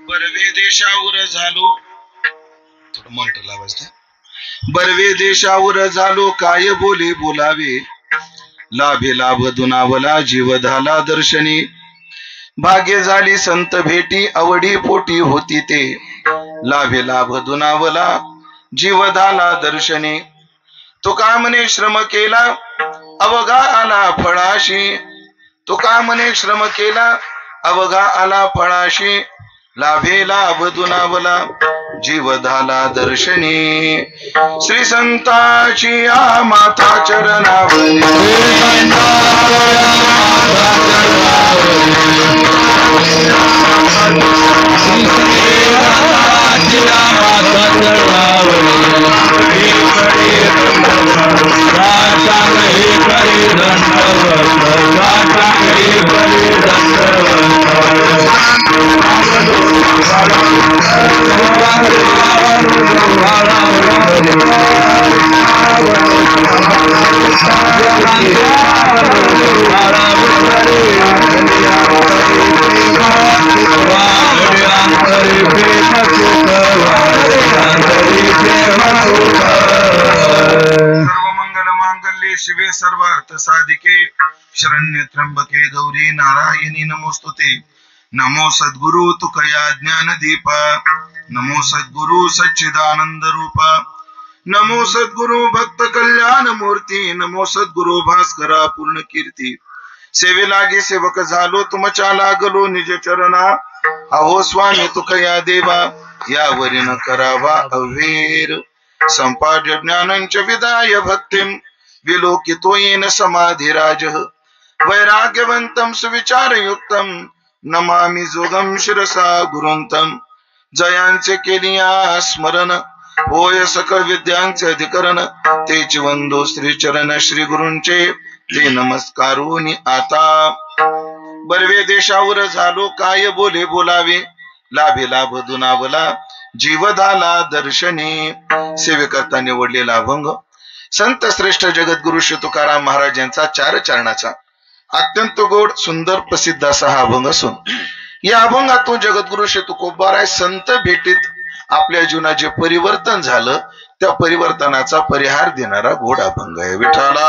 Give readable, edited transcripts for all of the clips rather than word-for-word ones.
बर्वे देशावर झालो थोडं मॉनिटर लावायचं बर्वे देशावर झालो काय बोले बोलावे लाभे लाभ दुनावला जीव झाला दर्शनी भाग्य झाली संत भेटी आवडी पोटी होती ते लाभे लाभ दुनावला जीव झाला दर्शनी तुका म्हणे श्रम केला अवघा आला फळाशी तुका म्हणे श्रम केला अवघा आला फळाशी लाभे लाभ दुनावला जीव झाला दर्शनी श्री संताची या माता चरणावरी शिवे सर्वार्थ साधिके शरण्य त्र्यंबके गौरी नारायणी नमोस्तुते नमो सद्गुरु तुकया ज्ञान दीपा नमो सद्गुरु सच्चिदानंद रूपा नमो सद्गुरु भक्त कल्याण मूर्ती नमो सद्गुरु भास्करा पूर्ण कीर्ती सेवे लागे सेवक झालो तुमच्या लागलो निज चरणा अहो स्वामी तुकया देवा यावरी न करावा अवेर संपाद्य ज्ञानंच विदाय भक्तिम विलोकितो येन समाधिराज वैराग्यवंतं सुविचारयुक्तं नमामि जोगं शिरसा गुरुंतं जयांचे केलिया स्मरण होय सकळ विद्यांचे अधिकरण तेच वंदो श्री चरण श्री गुरूंचे ते नमस्कारोनी आता बर्वे देशावर झालो काय बोले बोलावे लाभे लाभ दुनावला जीव झाला दर्शनी सेवेकरता निवडलेला अभंग संत श्रेष्ठ जगद्गुरु श्री तुकाराम महाराज यांचा 4 चरणाचा अत्यंत गोड सुंदर प्रसिद्ध असा हा अभंग असून या अभंगातून जगद्गुरु श्री तुकोबाराय संत भेटीत आपल्या जीवनात जे परिवर्तन झालं त्या परिवर्तनाचा परिहार देणारा गोड अभंग आहे. विठ्ठला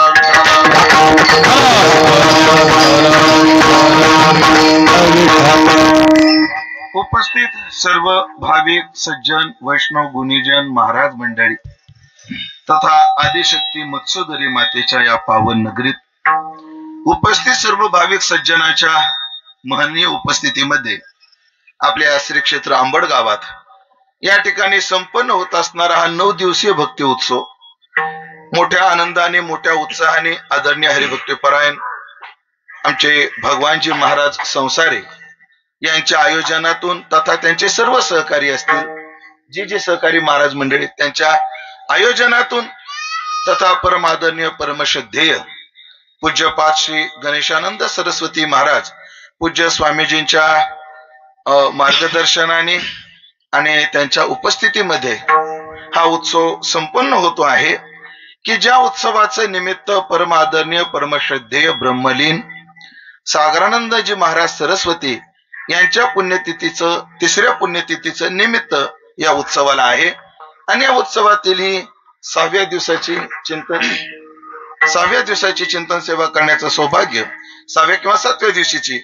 उपस्थित सर्व भाविक सज्जन वैष्णव गुणीजन महाराज मंडळी तथा आदिशक्ती मत्स्योदरी मातेच्या या पावन नगरीत उपस्थित सर्व भाविक सज्जनाच्या महनीय उपस्थितीमध्ये आपल्या श्री क्षेत्र आंबड गावात या ठिकाणी संपन्न होत असणारा हा 9 दिवसीय भक्ती उत्सव मोठ्या आनंदाने मोठ्या उत्साहाने आदरणीय हरिभक्तीपरायण आमचे भगवानजी महाराज संसारे यांच्या आयोजनातून तथा त्यांचे सर्व सहकारी असतील जे सहकारी महाराज मंडळी त्यांच्या आयोजनातून तथा परमादरणीय परमश्रद्धेय पूज्यपाद श्री गणेशानंद सरस्वती महाराज पूज्य स्वामीजींच्या मार्गदर्शनाने आणि त्यांच्या उपस्थितीमध्ये हा उत्सव संपन्न होतो आहे की ज्या उत्सवाचं निमित्त परम आदरणीय परमश्रद्धेय ब्रह्मलीन सागरानंदजी महाराज सरस्वती यांच्या पुण्यतिथीचं 3ऱ्या पुण्यतिथीचं निमित्त या उत्सवाला आहे. आणि या उत्सवातील ही 6व्या दिवसाची चिंतन सेवा करण्याचं सौभाग्य 6व्या किंवा 7व्या दिवशीची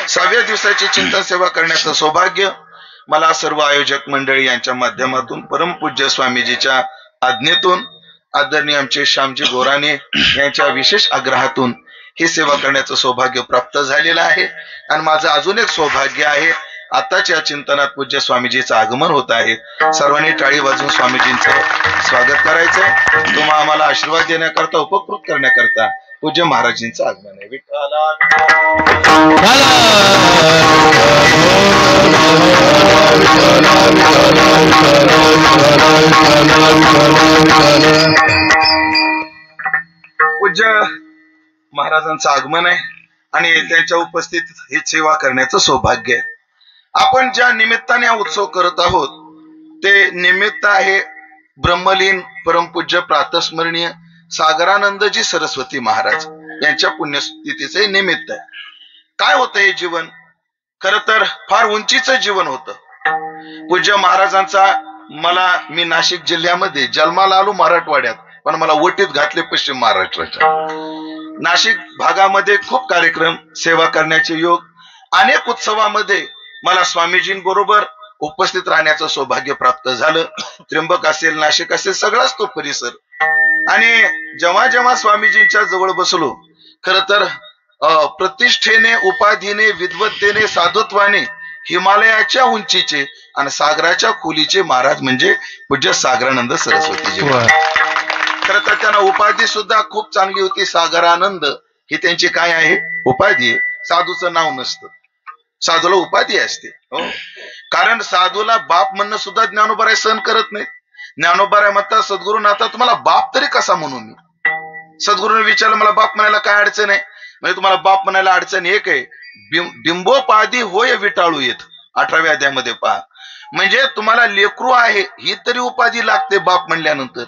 6व्या दिवसाची चिंतन सेवा करण्याचं सौभाग्य मला सर्व आयोजक मंडळी यांच्या माध्यमातून परमपूज्य स्वामीजीच्या आज्ञेतून आदरणीय आमचे श्यामजी गोराणे यांच्या विशेष आग्रहातून ही सेवा करण्याचं सौभाग्य प्राप्त झालेलं आहे. आणि माझं अजून एक सौभाग्य आहे, आताच या चिंतनात पूज्य स्वामीजीचं आगमन होत आहे. सर्वांनी टाळी वाजवून स्वामीजींचं स्वागत करायचंय. तुम्हा आम्हाला आशीर्वाद देण्याकरता उपकृत करण्याकरता पूज्य महाराजींचं आगमन आहे. विठ्ठला पूज्य महाराजांचं आगमन आहे आणि त्यांच्या उपस्थितीत ही सेवा करण्याचं सौभाग्य आहे. आपण ज्या निमित्ताने हा उत्सव करत आहोत ते निमित्त आहे ब्रह्मलीन परमपूज्य प्रातस्मरणीय सागरानंदजी सरस्वती महाराज यांच्या पुण्यतिथीचे निमित्त आहे. काय होतं हे जीवन? खर तर फार उंचीचं जीवन होतं पूज्य महाराजांचा. मी नाशिक जिल्ह्यामध्ये जन्माला आलो मराठवाड्यात, पण मला वटीत घातले पश्चिम महाराष्ट्राच्या. नाशिक भागामध्ये खूप कार्यक्रम सेवा करण्याचे योग, अनेक उत्सवामध्ये मला स्वामीजींबरोबर उपस्थित राहण्याचं सौभाग्य प्राप्त झालं. त्र्यंबक असेल, नाशिक असेल, सगळाच तो परिसर. आणि जेव्हा जेव्हा स्वामीजींच्या जवळ बसलो, खर तर प्रतिष्ठेने, उपाधीने, विद्वत्तेने, साधुत्वाने हिमालयाच्या उंचीचे आणि सागराच्या खोलीचे महाराज म्हणजे पूज्य सागरानंद सरस्वतीजी. खर तर त्यांना उपाधी सुद्धा खूप चांगली होती. सागरानंद ही त्यांची काय आहे? उपाधी आहे. साधूचं नाव नसतं, साधूला उपाधी असते. हो, कारण साधूला बाप म्हणणं सुद्धा ज्ञानोबराय सहन करत नाहीत. ज्ञानोबराय म्हणतात, सद्गुरुनाथा तुम्हाला बाप तरी कसा म्हणू मी? सद्गुरूने विचारलं, मला बाप म्हणायला काय अडचण आहे? म्हणजे तुम्हाला बाप म्हणायला अडचण एक आहे, बिंबोपाधी होय विटाळू येत. 18व्या अध्यायामध्ये पहा. म्हणजे तुम्हाला लेकरू आहे ही तरी उपाधी लागते बाप म्हणल्यानंतर,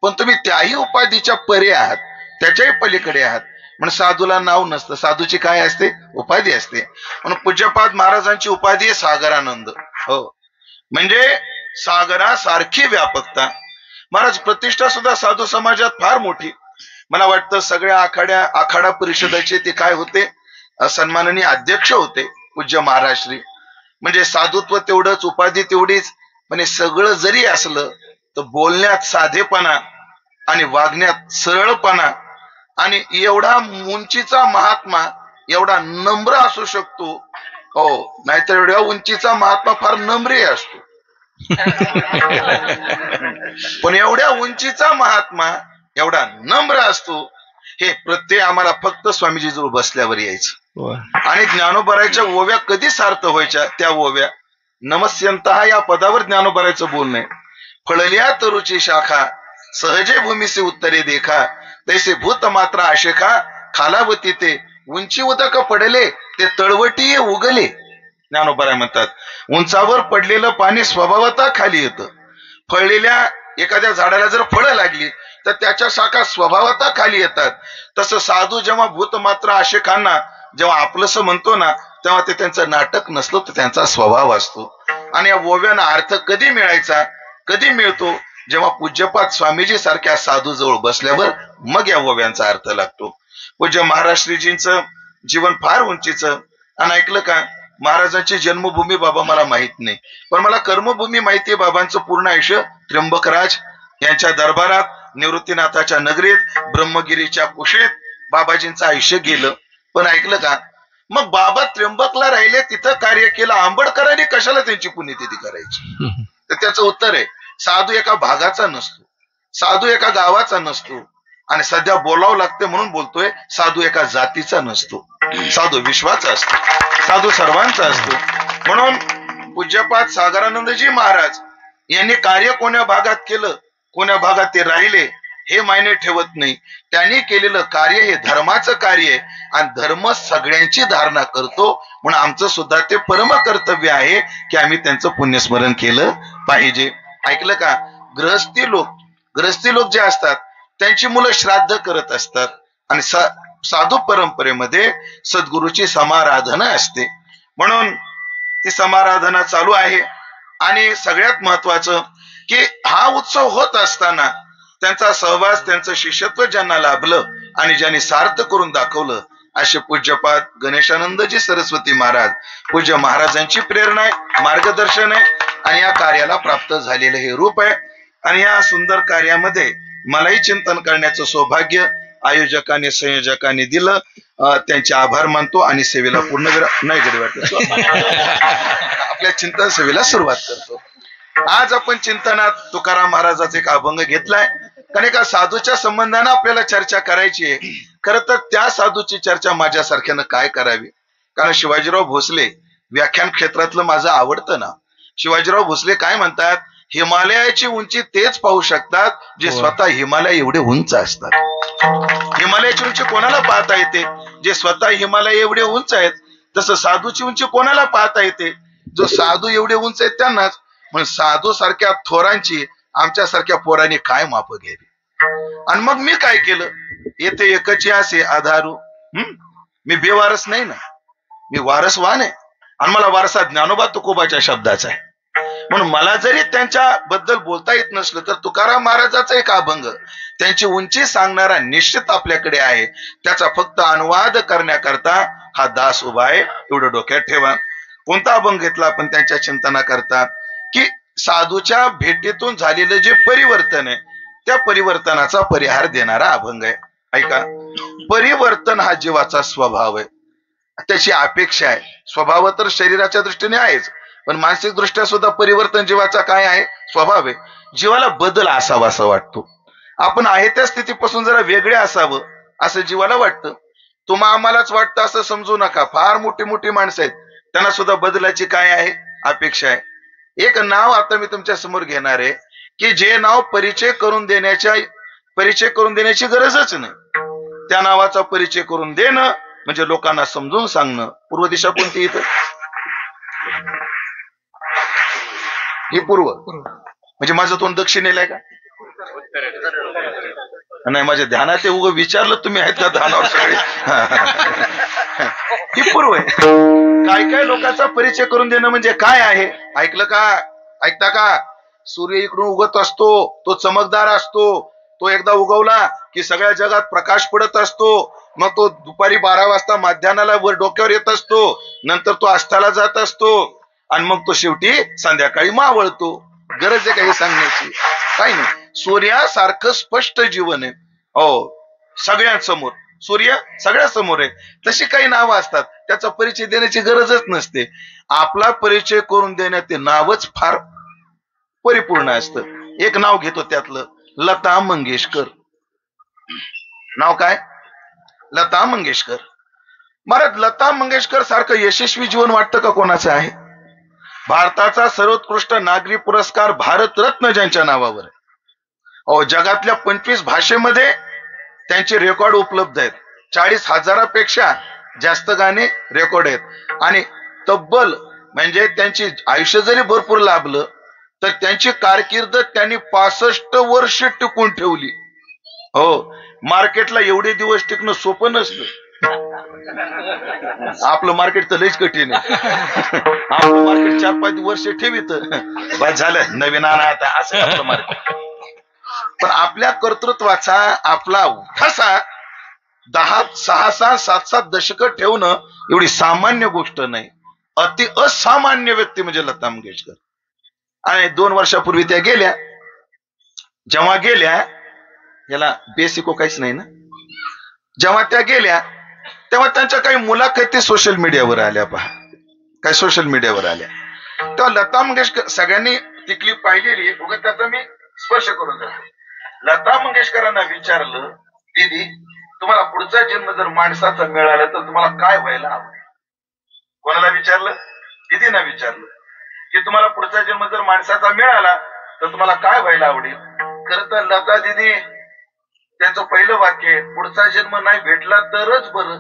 पण तुम्ही त्याही उपाधीच्या परे आहात, त्याच्याही पलीकडे आहात. म्हणून साधूला नाव नसतं, साधूची काय असते? उपाधी असते. म्हणून पूज्यपाद महाराजांची उपाधी आहे सागरानंद. हो, म्हणजे सागरासारखी व्यापकता. महाराज प्रतिष्ठा सुद्धा साधू समाजात फार मोठी. मला वाटतं सगळ्या आखाडा परिषदेचे ते काय होते? सन्माननीय अध्यक्ष होते पूज्य महाराष्ट्री. म्हणजे साधुत्व तेवढंच, उपाधी तेवढीच. पण सगळं जरी असलं तर बोलण्यात साधेपणा आणि वागण्यात सरळपणा आणि एवढा उंचीचा महात्मा एवढा नम्र असू शकतो. हो, नाहीतर एवढ्या उंचीचा महात्मा फार नम्र असतो. पण एवढ्या उंचीचा महात्मा एवढा नम्र असतो. हे प्रत्यय आम्हाला फक्त स्वामीजी जवळ बसल्यावर यायचं. आणि ज्ञानोबरायच्या ओव्या कधी सार्थ व्हायच्या? त्या ओव्या नमस्यंतः या पदावर ज्ञानोबरायचं बोलणं आहे. फळल्या तरुची शाखा सहजे भूमीसे उत्तरे देखा, तैसे भूत मात्र आशेखा खालावती ते उंची उदक पडले ते तळवटी उगले. ज्ञानोबराय म्हणतात, उंचावर पडलेलं पाणी स्वभावतः खाली येतं. फळलेल्या एखाद्या झाडाला जर फळं लागली तर त्याच्या शाखा स्वभावतः खाली येतात. तसं साधू जेव्हा भूतमात्र आशेखांना जेव्हा आपलंसं म्हणतो ना, तेव्हा ते त्यांचं नाटक नसतं, तर त्यांचा स्वभाव असतो. आणि या ओव्याना अर्थ कधी मिळायचा? कधी मिळतो? जेव्हा पूज्यपाद स्वामीजी सारख्या साधू जवळ बसल्यावर मग या ओव्यांचा अर्थ लागतो. पूज्य महाराष्ट्रीजींचं जीवन फार उंचीचं. आणि ऐकलं का, महाराजांची जन्मभूमी बाबा मला माहित नाही, पण मला कर्मभूमी माहिती आहे. बाबांचं पूर्ण आयुष्य त्र्यंबकराज यांच्या दरबारात, निवृत्तीनाथाच्या नगरीत, ब्रह्मगिरीच्या कुशीत बाबाजींचं आयुष्य गेलं. पण ऐकलं का, मग बाबा त्र्यंबकला राहिले, तिथं कार्य केलं, आंबेडकरांनी कशाला त्यांची पुण्यतिथी करायची? तर त्याचं उत्तर आहे, साधू एका भागाचा नसतो, साधू एका गावाचा नसतो. आणि सध्या बोलावं लागते म्हणून बोलतोय, साधू एका जातीचा नसतो, साधू विश्वाचा असतो, साधू सर्वांचा असतो. म्हणून पूज्यपाद सागरानंदजी महाराज यांनी कार्य कोण्या भागात केलं, कोण्या भागात ते राहिले, हे मायने ठेवत नाही. त्यांनी केलेलं कार्य हे धर्माचं कार्य आहे आणि धर्म सगळ्यांची धारणा करतो. म्हणून आमचं सुद्धा ते परम कर्तव्य आहे की आम्ही त्यांचं पुण्यस्मरण केलं पाहिजे. ऐकलं का? गृहस्थी लोक जे असतात त्यांची मुलं श्राद्ध करत असतात आणि साधू परंपरेमध्ये सद्गुरूची समाराधना असते. म्हणून ती समाराधना चालू आहे. आणि सगळ्यात महत्वाचं की हा उत्सव होत असताना त्यांचा सहवास, त्यांचं शिष्यत्व ज्यांना लाभलं आणि ज्यांनी सार्थ करून दाखवलं असे पूज्यपाद गणेशानंदजी सरस्वती महाराज, पूज्य महाराजांची प्रेरणा आहे, मार्गदर्शन आहे आणि या कार्याला प्राप्त झालेलं हे रूप आहे. आणि या सुंदर कार्यामध्ये मलाही चिंतन करण्याचं सौभाग्य आयोजकांनी, संयोजकांनी दिलं. त्यांचे आभार मानतो आणि सेवेला पूर्ण नाही गडी वाटत आपल्या चिंतन सेवेला सुरुवात करतो. आज आपण चिंतनात तुकाराम महाराजाचा एक अभंग घेतलाय. कारण एका साधूच्या संबंधानं आपल्याला चर्चा करायची आहे. खरं तर त्या साधूची चर्चा माझ्यासारख्यानं काय करावी? कारण शिवाजीराव भोसले व्याख्यान क्षेत्रातलं माझं आवडतं ना. शिवाजीराव भोसले काय म्हणतात? हिमालयाची उंची तेच पाहू शकतात जे स्वतः हिमालय एवढे उंच असतात. हिमालयाची उंची कोणाला पाहता येते? जे स्वतः हिमालय एवढे उंच आहेत. तसं साधूची उंची कोणाला पाहता येते? जो साधू एवढे उंच आहेत त्यांनाच. म्हणून साधू सारख्या थोरांची आमच्यासारख्या पोरांनी काय माप घ्यावी? आणि मग मी काय केलं? येथे एकची असे आधारू. मी बेवारस नाही ना, मी वारसवान आहे. आणि मला वारसा ज्ञानोबा तुकोबाच्या शब्दाचा आहे. म्हणून मला जरी त्यांच्या बद्दल बोलता येत नसलं तर तुकाराम महाराजाचा एक अभंग त्यांची उंची सांगणारा निश्चित आपल्याकडे आहे. त्याचा फक्त अनुवाद करण्याकरता हा दास उभा आहे, एवढं डोक्यात ठेवा. कोणता अभंग घेतला आपण त्यांच्या चिंतनाकरता? की साधूच्या भेटीतून झालेलं जे परिवर्तन आहे त्या परिवर्तनाचा परिहार देणारा अभंग आहे. ऐका, परिवर्तन हा जीवाचा स्वभाव आहे, त्याची अपेक्षा आहे. स्वभाव तर शरीराच्या दृष्टीने आहेच, पण मानसिक दृष्ट्या सुद्धा परिवर्तन जीवाचा काय आहे? स्वभाव आहे. जीवाला बदल असावा असं वाटतो. आपण आहे त्या स्थितीपासून जरा वेगळे असावं असं जीवाला वाटतं. तुम्हा आम्हालाच वाटतं असं समजू नका. फार मोठी मोठी माणसं आहेत, त्यांना सुद्धा बदलाची काय आहे? अपेक्षा आहे. एक नाव आता मी तुमच्या समोर घेणार आहे की जे नाव परिचय करून देण्याची गरजच नाही. त्या नावाचा परिचय करून देणं म्हणजे लोकांना समजून सांगणं. पूर्व दिशा कोणती? इथं ही पूर्व म्हणजे माझं तोंड दक्षिणेला आहे का? नाही, माझ्या ध्यानात उगं विचारलं तुम्ही आहेत का ध्यानावर सगळे? ही पूर्व आहे. काय काय लोकांचा परिचय करून देणं म्हणजे काय आहे? ऐकलं का? ऐकता का? सूर्य इकडून उगत असतो, तो चमकदार असतो. तो एकदा उगवला की सगळ्या जगात प्रकाश पडत असतो. मग तो दुपारी 12 वाजता माध्यानाला वर डोक्यावर येत असतो. नंतर तो अस्थाला जात असतो आणि मग तो शेवटी संध्याकाळी मावळतो. गरज आहे का हे सांगण्याची? काही नाही. सूर्यासारखं स्पष्ट जीवन आहे हो सगळ्यांसमोर. सूर्य सगळ्या समोर आहे. तशी काही नावं असतात, त्याचा परिचय देण्याची गरजच नसते. आपला परिचय करून देण्यात ते नावच फार परिपूर्ण असतं. एक नाव घेतो त्यातलं, लता मंगेशकर. नाव काय? लता मंगेशकर. महाराज, लता मंगेशकर सारखं यशस्वी जीवन वाटतं का कोणाचं आहे? भारताचा सर्वोत्कृष्ट नागरी पुरस्कार भारतरत्न ज्यांच्या नावावर आहे. अहो, जगातल्या 25 भाषेमध्ये त्यांचे रेकॉर्ड उपलब्ध आहेत. 40,000पेक्षा जास्त गाणे रेकॉर्ड आहेत. आणि तब्बल म्हणजे त्यांची आयुष्य जरी भरपूर लाभलं तर त्यांची कारकीर्द त्यांनी 65 वर्ष टिकून ठेवली. हो, मार्केटला एवढे दिवस टिकणं सोपं नसतं. आपलं मार्केट तर लयच कठीण आहे. आपलं मार्केट 4-5 वर्ष ठेवित बस झालं, नवीन आणा आता, असं आपलं मार्केट. पण आपल्या कर्तृत्वाचा आपला ठसा 6-7 दशकं ठेवणं एवढी सामान्य गोष्ट नाही. अति असामान्य व्यक्ती म्हणजे लता मंगेशकर. आणि 2 वर्षापूर्वी त्या गेल्या. जेव्हा गेल्या, याला बेसिको काहीच नाही ना, जेव्हा त्या गेल्या तेव्हा त्यांच्या काही मुलाखती सोशल मीडियावर आल्या. पहा, काय सोशल मीडियावर आल्या. तेव्हा लता मंगेशकर सगळ्यांनी ती क्लिप पाहिलेली आहे, उगाच त्याचा मी स्पर्श करून जातो. लता मंगेशकरांना विचारलं, दीदी तुम्हाला पुढचा जन्म जर माणसाचा मिळाला तर तुम्हाला काय व्हायला आवडेल? कोणाला विचारलं? दीदींना विचारलं की तुम्हाला पुढचा जन्म जर माणसाचा मिळाला तर तुम्हाला काय व्हायला आवडेल? खरं तर लता दीदी त्याचं पहिलं वाक्य आहे, पुढचा जन्म नाही भेटला तरच बरं,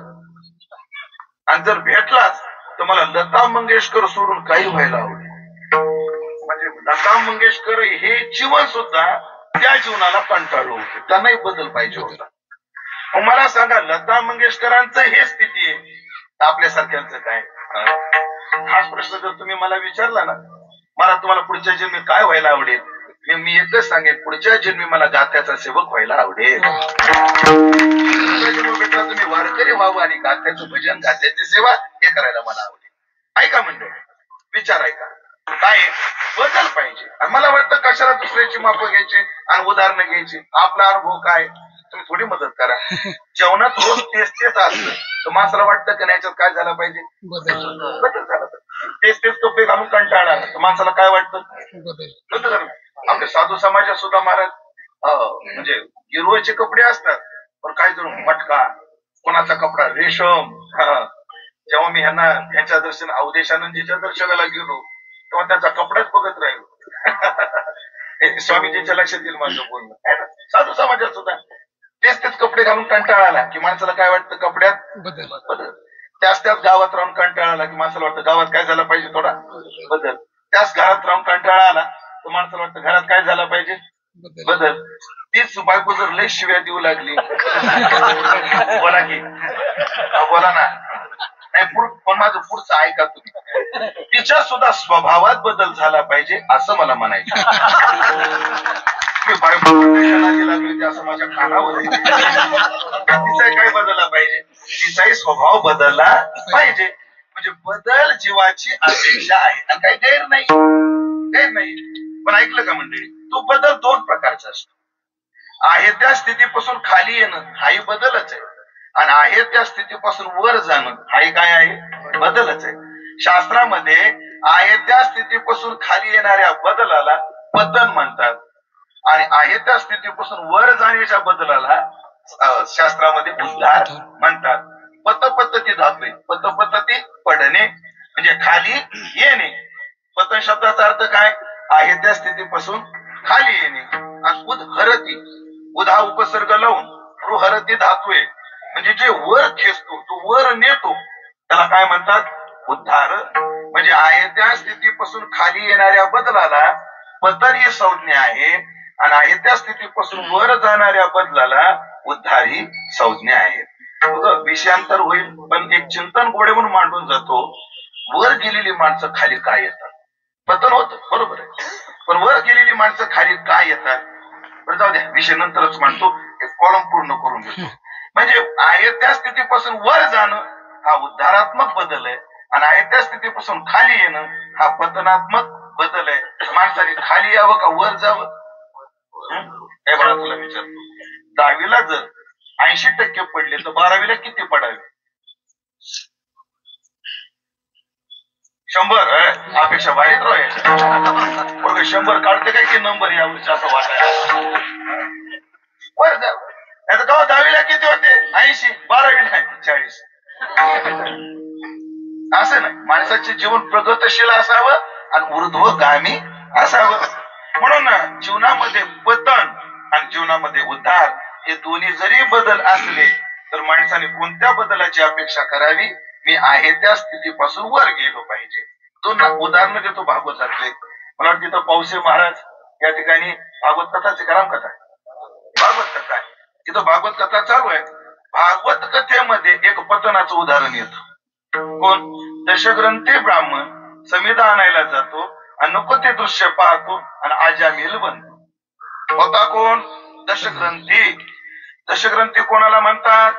आणि जर भेटलाच तर मला लता मंगेशकर सोडून काही व्हायला आवडेल. म्हणजे लता मंगेशकर हे जीवन सुद्धा त्या जीवनाला कंटाळलं होतं, त्यांनाही बदल पाहिजे होता. मला सांगा, लता मंगेशकरांचं हे स्थिती आहे, आपल्यासारख्यांचं काय? हाच प्रश्न जर तुम्ही मला विचारला ना, मला तुम्हाला पुढच्या जन्मी काय व्हायला आवडेल, मी एकच सांगेन, पुढच्या जन्मी मला गात्याचा सेवक व्हायला आवडेल. भेटला तुम्ही वारकरी व्हावं आणि गात्याचं भजन, गात्याची सेवा हे करायला मला आवडेल. ऐका म्हणजे विचार ऐका, काय बदल पाहिजे. मला वाटतं कशाला दुसऱ्याची माप घ्यायची आणि उदाहरणं घ्यायची, आपला अनुभव काय, तुम्ही थोडी मदत करा. जेवणात रोज तेच असतं तर माणसाला वाटतं की याच्यात काय झालं पाहिजे, बदल झाला. तेच कपडे घालून कंटाळा तर माणसाला काय वाटतं, बदल. आपल्या साधू समाजात सुद्धा महाराज म्हणजे गिरवाचे कपडे असतात, पण काय जरूर मटका, कोणाचा कपडा रेशम. जेव्हा मी ह्यांच्या अवधेशानंदजीच्या दर्शनाला गेलो तेव्हा त्यांचा कपडाच बघत राहिलो. स्वामीजींच्या लक्षात येईल माझं बोलणं. साधू समाजात सुद्धा तेच कपडे घालून कंटाळा आला की माणसाला काय वाटतं, कपड्यात बदल. त्याच गावात राहून कंटाळा आला की माणसाला वाटतं गावात काय झालं पाहिजे, थोडा बदल. त्याच घरात राहून कंटाळा आला तर माणसाला वाटतं घरात काय झालं पाहिजे, बदल. तीच बायको जर लय शिव्या देऊ लागली, बोला की बोला ना, नाही पण माझं पुढचं ऐका तुम्ही, तिच्या सुद्धा स्वभावात बदल झाला पाहिजे असं मला म्हणायचं. बायको लागली असं माझ्या कानावर, तिचाही काय बदलला पाहिजे, तिचाही स्वभाव बदलला पाहिजे. म्हणजे बदल जीवाची अपेक्षा आहे, काही गैर नाही. पण ऐकलं का मंडळी, तो बदल दोन प्रकारचा असतो. आहे त्या स्थितीपासून खाली येणं हाही बदलच आहे, आणि आहे त्या स्थितीपासून वर जाणं हाही काय आहे, बदलच आहे. शास्त्रामध्ये आहे त्या स्थितीपासून खाली येणाऱ्या बदलाला पतन म्हणतात, आणि आहे त्या स्थितीपासून वर जाण्याच्या बदलाला शास्त्रामध्ये उद्धार म्हणतात. पतपद्धती धातू आहे, पतपद्धती पडणे म्हणजे खाली येणे. पतन शब्दाचा अर्थ काय, आहे त्या स्थितीपासून खाली येणे. आणि उद्हरती, उधा उपसर्ग लावून हृहरती धातू आहे, म्हणजे जे वर खेचतो, तो वर नेतो, त्याला काय म्हणतात, उद्धार. म्हणजे आहे त्या स्थितीपासून खाली येणाऱ्या बदलाला पतन ही संज्ञा आहे, आणि आहे त्या स्थितीपासून वर जाणाऱ्या बदलाला उद्धार ही संज्ञा आहे. विषयांतर होईल, पण एक चिंतन गोडे म्हणून मांडून जातो. वर गेलेली माणसं खाली काय येतात, पतन होतं बरोबर आहे, पण वर गेलेली माणसं खाली काय येतात, बरं जाऊ द्या, विषय नंतरच मांडतो, एक कॉलम पूर्ण करून घेतो. म्हणजे आहे त्या स्थितीपासून वर जाणं हा उद्धारात्मक बदल आहे, आणि आहे त्या स्थितीपासून खाली येणं हा पतनात्मक बदल आहे. माणसाने खाली यावं का वर जावं, हे बघा तुला विचारतो, 10वीला जर 80% पडले तर 12वीला किती पडावे, 100. अपेक्षा भारीत राहायचं, 100 काढते काय की नंबर यावरच्या असं वाटायला, वर जावं. आता का 10वीला किती होते, 80, 12वीला 40. असं नाही, माणसाचे जीवन प्रगतशील असावं आणि ऊर्ध्वगामी असावं. म्हणून जीवनामध्ये पतन आणि जीवनामध्ये उद्धार हे दोन्ही जरी बदल असले तर माणसाने कोणत्या बदलाची अपेक्षा करावी, मी आहे त्या स्थितीपासून वर गेलो पाहिजे. दोन उदाहरणं देतो भागवतातले. मला वाटतं तिथं पौसे महाराज या ठिकाणी भागवत कथाची रामकथा आहे, भागवत कथा आहे, तिथं भागवत कथा चालू आहे. भागवत कथेमध्ये एक पतनाचं उदाहरण येतं. कोण, दशग्रंथी ब्राह्मण समिधा आणायला जातो आणि नको ते दृश्य पाहतो आणि आजामिल बनतो. होता कोण, दशग्रंथी. दशग्रंथी कोणाला म्हणतात,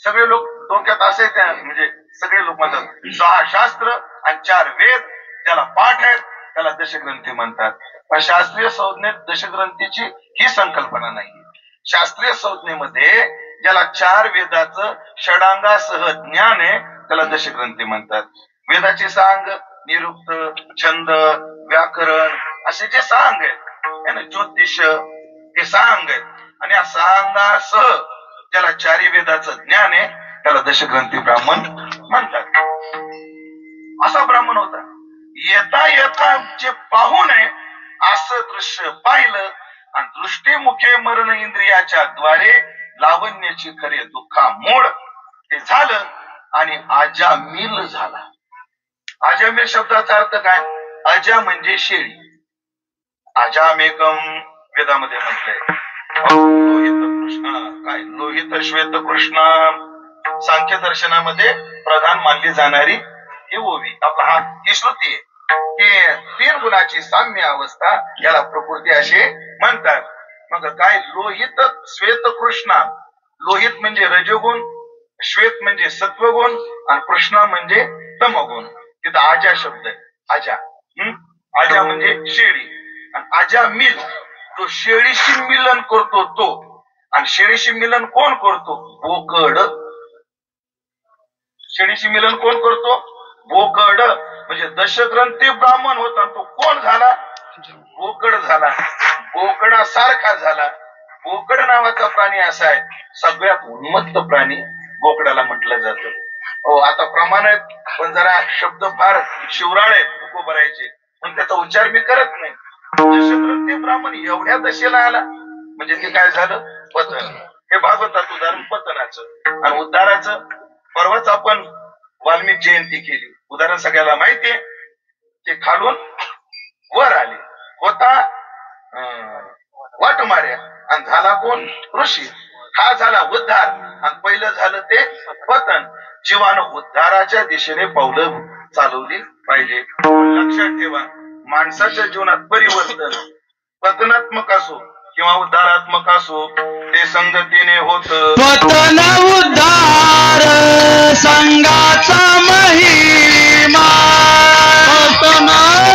सगळे लोक डोक्यात असे त्या म्हणजे सगळे लोक म्हणतात 6 शास्त्र आणि 4 वेद ज्याला पाठ आहेत त्याला दशग्रंथी म्हणतात. पण शास्त्रीय संज्ञेत दशग्रंथीची ही संकल्पना नाही. शास्त्रीय संज्ञेमध्ये ज्याला 4 वेदाचं षडांगासह ज्ञान आहे त्याला दशग्रंथी म्हणतात. वेदाचे सांग, निरुक्त, छंद, व्याकरण असे जे सांग आहेत, ज्योतिष हे सांग आहेत, आणि या सांगासह ज्याला 4 वेदाचं ज्ञान आहे त्याला दशग्रंथी ब्राह्मण म्हणतात. असा ब्राह्मण होता. येता येता जे पाहू नये असं दृश्य पाहिलं आणि दृष्टीमुखे मरण इंद्रियाच्या द्वारे लावण्याची खरे दुःखा मूळ ते झालं आणि अजामिल झाला. अजामिल शब्दाचा अर्थ काय? अजा म्हणजे शेळी. अजामेकम वेदामध्ये म्हटलंय. लोहित कृष्ण काय? लोहित श्वेत कृष्ण. सांख्य दर्शनामध्ये प्रधान मानली जाणारी ही ओवी आपला ही श्रुती आहे. हे 3 गुणाची साम्य अवस्था याला प्रकृती असे म्हणतात. मग काय? लोहित श्वेत कृष्ण. लोहित म्हणजे रजोगुण, श्वेत म्हणजे सत्वगुण आणि कृष्ण म्हणजे तमगुण. तिथं आजा शब्द आहे. आजा आजा म्हणजे शेळी. आणि आजा मिल तो शेळीशी मिलन करतो तो. आणि शेळीशी मिलन कोण करतो? बोकड. शेळीशी मिलन कोण करतो? बोकड. म्हणजे दशग्रंथी ब्राह्मण होता तो कोण झाला? बोकड झाला. बोकडासारखा झाला. बोकड नावाचा प्राणी असा आहे सगळ्यात उन्मत्त प्राणी बोकडाला म्हटलं जातं. हो आता प्रमाण आहेत पण जरा शब्द फार शिवराळ आहेत तुकोबरायचे पण त्याचा उच्चार मी करत नाही. दशग्रंथी ब्राह्मण एवढ्या दशेला आला म्हणजे ते काय झालं? पतन. हे भागवतात उदाहरण पतनाचं. आणि उद्धाराचं परवाच आपण वाल्मिक जयंती केली. उदाहरण सगळ्याला माहितीये. ते खालून वर आले होता वाट मार्या आणि झाला कोण? ऋषी. हा झाला उद्धार आणि पहिलं झालं ते पतन. जीवानं उद्धाराच्या दिशेने पावलं चालवली पाहिजे. लक्षात ठेवा माणसाच्या जीवनात परिवर्तन पतनात्मक असो किंवा उद्धारात्मक असो ते संगतीने होत. पतन उद्धार संगाचा महिमा. पतन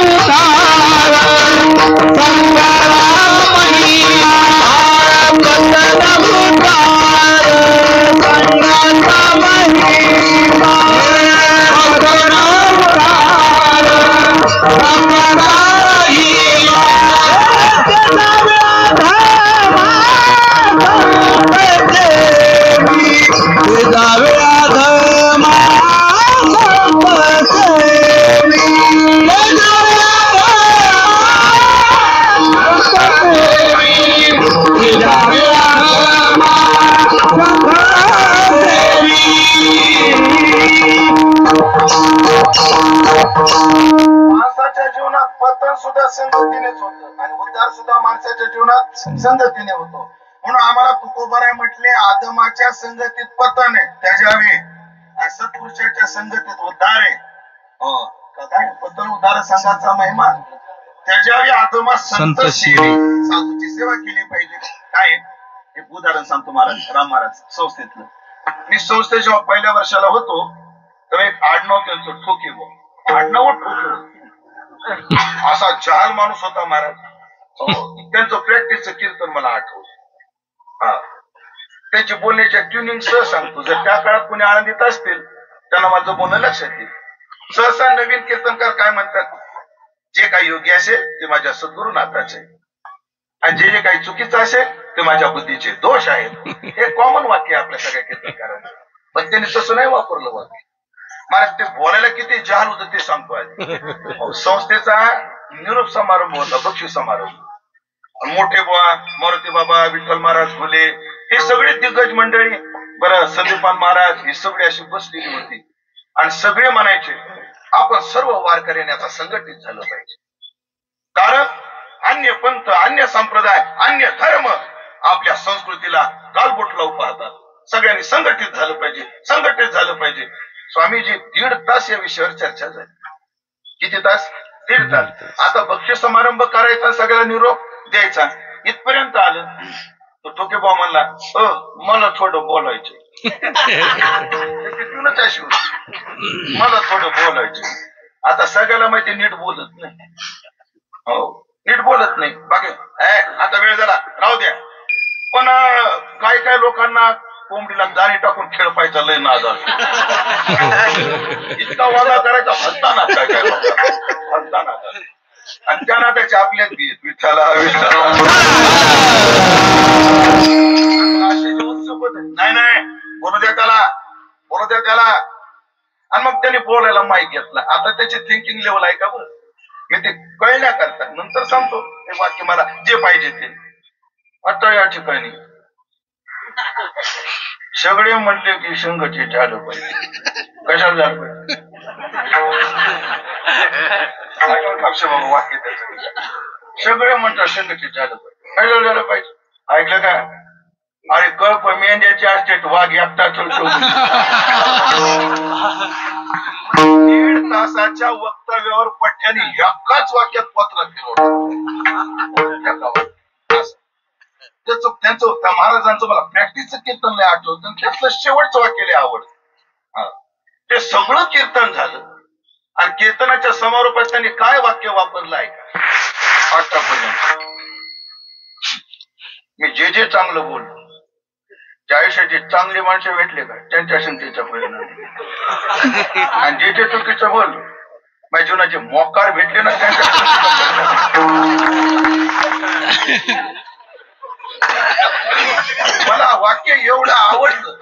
उद्धार संगाचा महिमा. पतन उद्धार संगाचा महिमा. पतन उद्धार संगाचा माणसाच्या जीवनात पतन सुद्धा संगतीनेच होतं आणि उद्धार सुद्धा माणसाच्या जीवनात संगतीने होतो. म्हणून आम्हाला तुकोबाराय म्हटले आदमाच्या संगतीत पतन आहे त्याच्यावे आणि सत्पुरुषाच्या संगतीत उद्धार आहे. काय पतन उद्धार संघाचा महिमा त्याच्यावे आदमा संत सेवी साधूची सेवा केली पाहिजे. काय एक उदाहरण सांगतो महाराज राम महाराज संस्थेतलं. मी संस्थेत जेव्हा पहिल्या वर्षाला होतो तर एक आडनाव त्यांचं ठोके आडनाव ठोके असा जहाल माणूस होता महाराज. त्यांचं प्रॅक्टिसचं कीर्तन मला आठवत. त्यांची बोलण्याच्या ट्युनिंग सह सांगतो. जर त्या काळात कोणी आनंदित असतील त्यांना माझं बोलणं लक्षात येईल. सहसा नवीन कीर्तनकार काय म्हणतात? जे काही योग्य असेल ते माझ्या सद्गुरुनाथाचे आणि जे जे काही चुकीचं असेल ते माझ्या बुद्धीचे दोष आहेत. हे कॉमन वाक्य आपल्या सगळ्या कीर्तनकारांचं. पण त्यांनी तसं नाही वापरलं वाक्य. मला ते बोलायला किती जहाल होतं ते सांगतो आज. संस्थेचा निरोप समारंभ होता बक्षीस समारंभ. मोठे बुवा मारुती बाबा विठ्ठल महाराज फुले हे सगळे दिग्गज मंडळी बरं संदीपान महाराज ही सगळी अशी बसलेली होती आणि सगळे म्हणायचे आपण सर्व वारकऱ्यांनी आता संघटित झालं पाहिजे. कारण अन्य पंथ अन्य संप्रदाय अन्य धर्म आपल्या संस्कृतीला गालबोट लावून पाहतात. सगळ्यांनी संघटित झालं पाहिजे संघटित झालं पाहिजे. स्वामीजी 1.5 तास या विषयावर चर्चा झाली. किती तास? 1.5 तास. आता बक्षीस समारंभ करायचा सगळ्याला निरोप द्यायचा इथपर्यंत आलं तो ठोके भाऊ म्हणला मला थोडं बोलायचं. तिथूनच अशी होती मला थोडं बोलायचं. आता सगळ्याला माहिती नीट बोलत नाही. हो नीट बोलत नाही. बाकी आता वेळ झाला राहू द्या. पण काही काही लोकांना कोंबडीला दाणी टाकून खेळपायचा लय नाद असतो. इतका वादा करायचा हसताना काय काय हसताना आणि त्या नात्याचे आपल्याच बी विठ्ठला विठ्ठला नाही नाही बोलू द्या त्याला बोलू द्या त्याला. आणि मग त्याने बोलायला माईक घेतला. आता त्याची थिंकिंग लेवल आहे का बरं? मी ते कळण्याकरता नंतर सांगतो ते वाक्य मला जे पाहिजे ते. आता या ठिकाणी सगळे म्हणले की संघटित झालं पाहिजे. कशाला झालं पाहिजे? वाक्य त्याचं सगळे म्हणतात संघटित झालं पाहिजे. कशाला झालं पाहिजे? ऐकलं का? अरे कळप मेंढ्याचे असते वाघ एकटा चलतो. 1.5 तासाच्या वक्तव्यावर पठ्याने एकाच वाक्यात पत्र केलं. त्यांचं त्या महाराजांचं मला प्रॅक्टिसचं कीर्तन लय आठवतं. त्यातलं शेवटचं वाक्य लय आवडतं. ते सगळं कीर्तन झालं आणि कीर्तनाच्या समारोपात त्यांनी काय वाक्य वापरलं आहे का आतापर्यंत? मी जे जे चांगलं बोललो त्या आयुष्याचे चांगली माणसं भेटले का त्यांच्या संख्येचा परिणाम, आणि जे जे चुकीचं बोललो माझ्या जीवनाचे मोकार भेटले ना त्यांच्या मला वाक्य एवढं आवडलं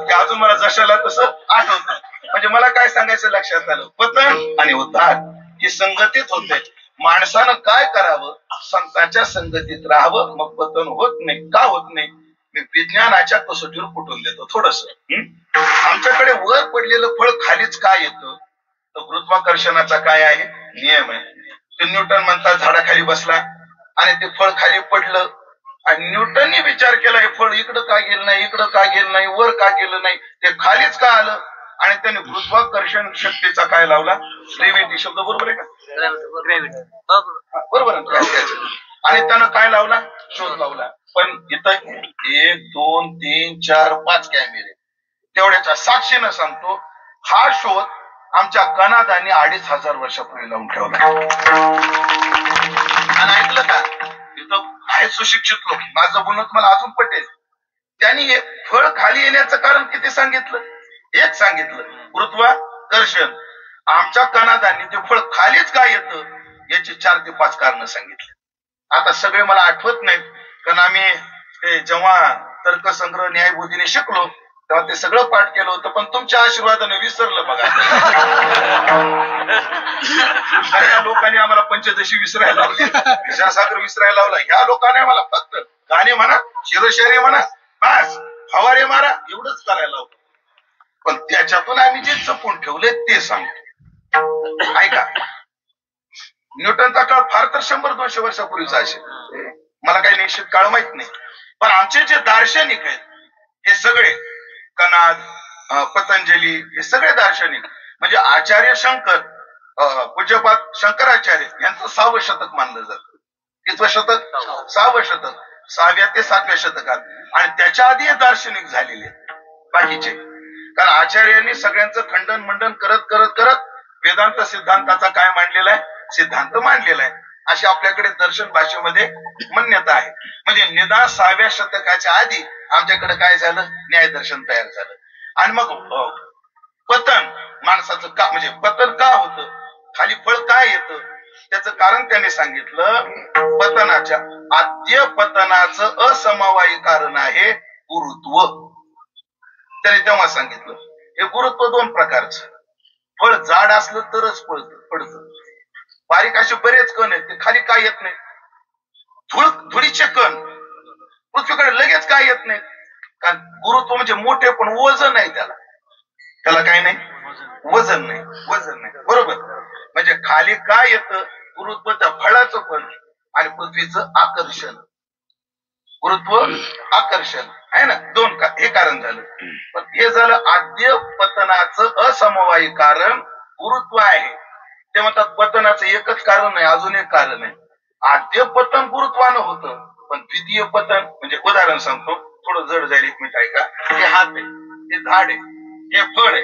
की अजून मला जशाला तसं आठवतं. म्हणजे मला काय सांगायचं लक्षात आलं, पतन आणि उद्धार ही संगतीत होते. माणसानं काय करावं? संतांच्या संगतीत राहावं, मग पतन होत नाही. का होत नाही? मी विज्ञानाच्या कसोटीवर कुठून देतो थोडस. आमच्याकडे वर पडलेलं फळ खालीच काय येतं? तर गुरुत्वाकर्षणाचा काय आहे नियम आहे. ते न्यूटन म्हणतात झाडाखाली बसला आणि ते फळ खाली पडलं आणि न्यूटननी विचार केला हे फळ इकडं का गेलं नाही, इकडं का गेलं नाही, वर का गेलं नाही, ते खालीच का आलं? आणि त्याने गुरुत्वाकर्षण शक्तीचा काय लावला? ग्रेव्हिटी शब्द बरोबर आहे का? बरोबर आहे. आणि त्यानं काय लावला? शोध लावला. पण इथं 1, 2, 3, 4, 5 कॅमेरे तेवढ्याच्या साक्षीनं सांगतो हा शोध आमच्या कनादांनी 2500 वर्षापूर्वी लावून ठेवला. आणि ऐकलं का? इथं आहेत सुशिक्षित लोक, माझं बोलणं तुम्हाला अजून पटेल. त्यांनी हे फळ खाली येण्याचं कारण किती सांगितलं? एक सांगितलं, गुरुत्वाकर्षण. आमच्या कनादांनी ते फळ खालीच का येतं याची 4 ते 5 कारणं सांगितली. आता सगळे मला आठवत नाहीत, कारण आम्ही जेव्हा तर्कसंग्रह न्यायबुद्धीने शिकलो तेव्हा ते सगळं पाठ केलं होतं, पण तुमच्या आशीर्वादाने विसरलं बघा. या लोकांनी आम्हाला पंचदशी विसरायला लावली, विषासागर विसरायला लावला. ह्या लोकांनी आम्हाला फक्त गाणे म्हणा, शिरोशेरी म्हणा, बस फवारे मारा एवढंच करायला लावलं. पण त्याच्यातून आम्ही जे जपून ठेवले ते सांगतो. ऐका, न्यूटनचा काळ फार तर 100-200 वर्षापूर्वीचा असेल, मला काही निश्चित काळ माहित नाही. पण आमचे जे दार्शनिक आहेत हे सगळे कनाद, पतंजली, हे सगळे दार्शनिक म्हणजे आचार्य शंकर, पूज्यपाद शंकराचार्य यांचं 6वं शतक मानलं जातं. कितवं शतक? 6वं शतक. 6व्या ते 7व्या शतकात. आणि त्याच्या आधी हे दार्शनिक झालेले बाकीचे, कारण आचार्यांनी सगळ्यांचं खंडन मंडन करत करत करत वेदांत सिद्धांताचा काय मांडलेला आहे? सिद्धांत मांडलेला आहे. अशी आपल्याकडे दर्शन भाषेमध्ये मान्यता आहे. म्हणजे निदान 6व्या शतकाच्या आधी आमच्याकडे काय झालं? न्यायदर्शन तयार झालं. आणि मग पतन माणसाचं का, म्हणजे पतन का होतं, खाली फळ काय येतं, त्याचं कारण त्याने सांगितलं. पतनाच्या आद्य पतनाचं असमवायी कारण आहे गुरुत्व. त्याने तेव्हा सांगितलं हे गुरुत्व 2 प्रकारचं. फळ जाड असलं तरच पडतं. बारीक असे बरेच कण आहेत ते खाली काय येत नाही. धुळीचे कण पृथ्वीकडे लगेच काय येत नाही, कारण गुरुत्व म्हणजे मोठे पण वजन आहे त्याला. त्याला काय नाही? वजन नाही. वजन नाही, बरोबर. म्हणजे खाली काय येतं? गुरुत्व त्या फळाचं पण आणि पृथ्वीचं आकर्षण. गुरुत्व आकर्षण आहे ना, 2 हे कारण झालं. पण हे झालं आद्य पतनाचं असमवायी कारण गुरुत्व आहे. ते म्हणतात पतनाचं एकच कारण नाही, अजून एक कारण आहे. आद्य पतन गुरुत्वानं होतं, पण द्वितीय पतन म्हणजे उदाहरण सांगतो, थोडं जड जाईल, 1 मिनिट ऐका. हे हात आहे, हे झाड आहे, हे फळ आहे.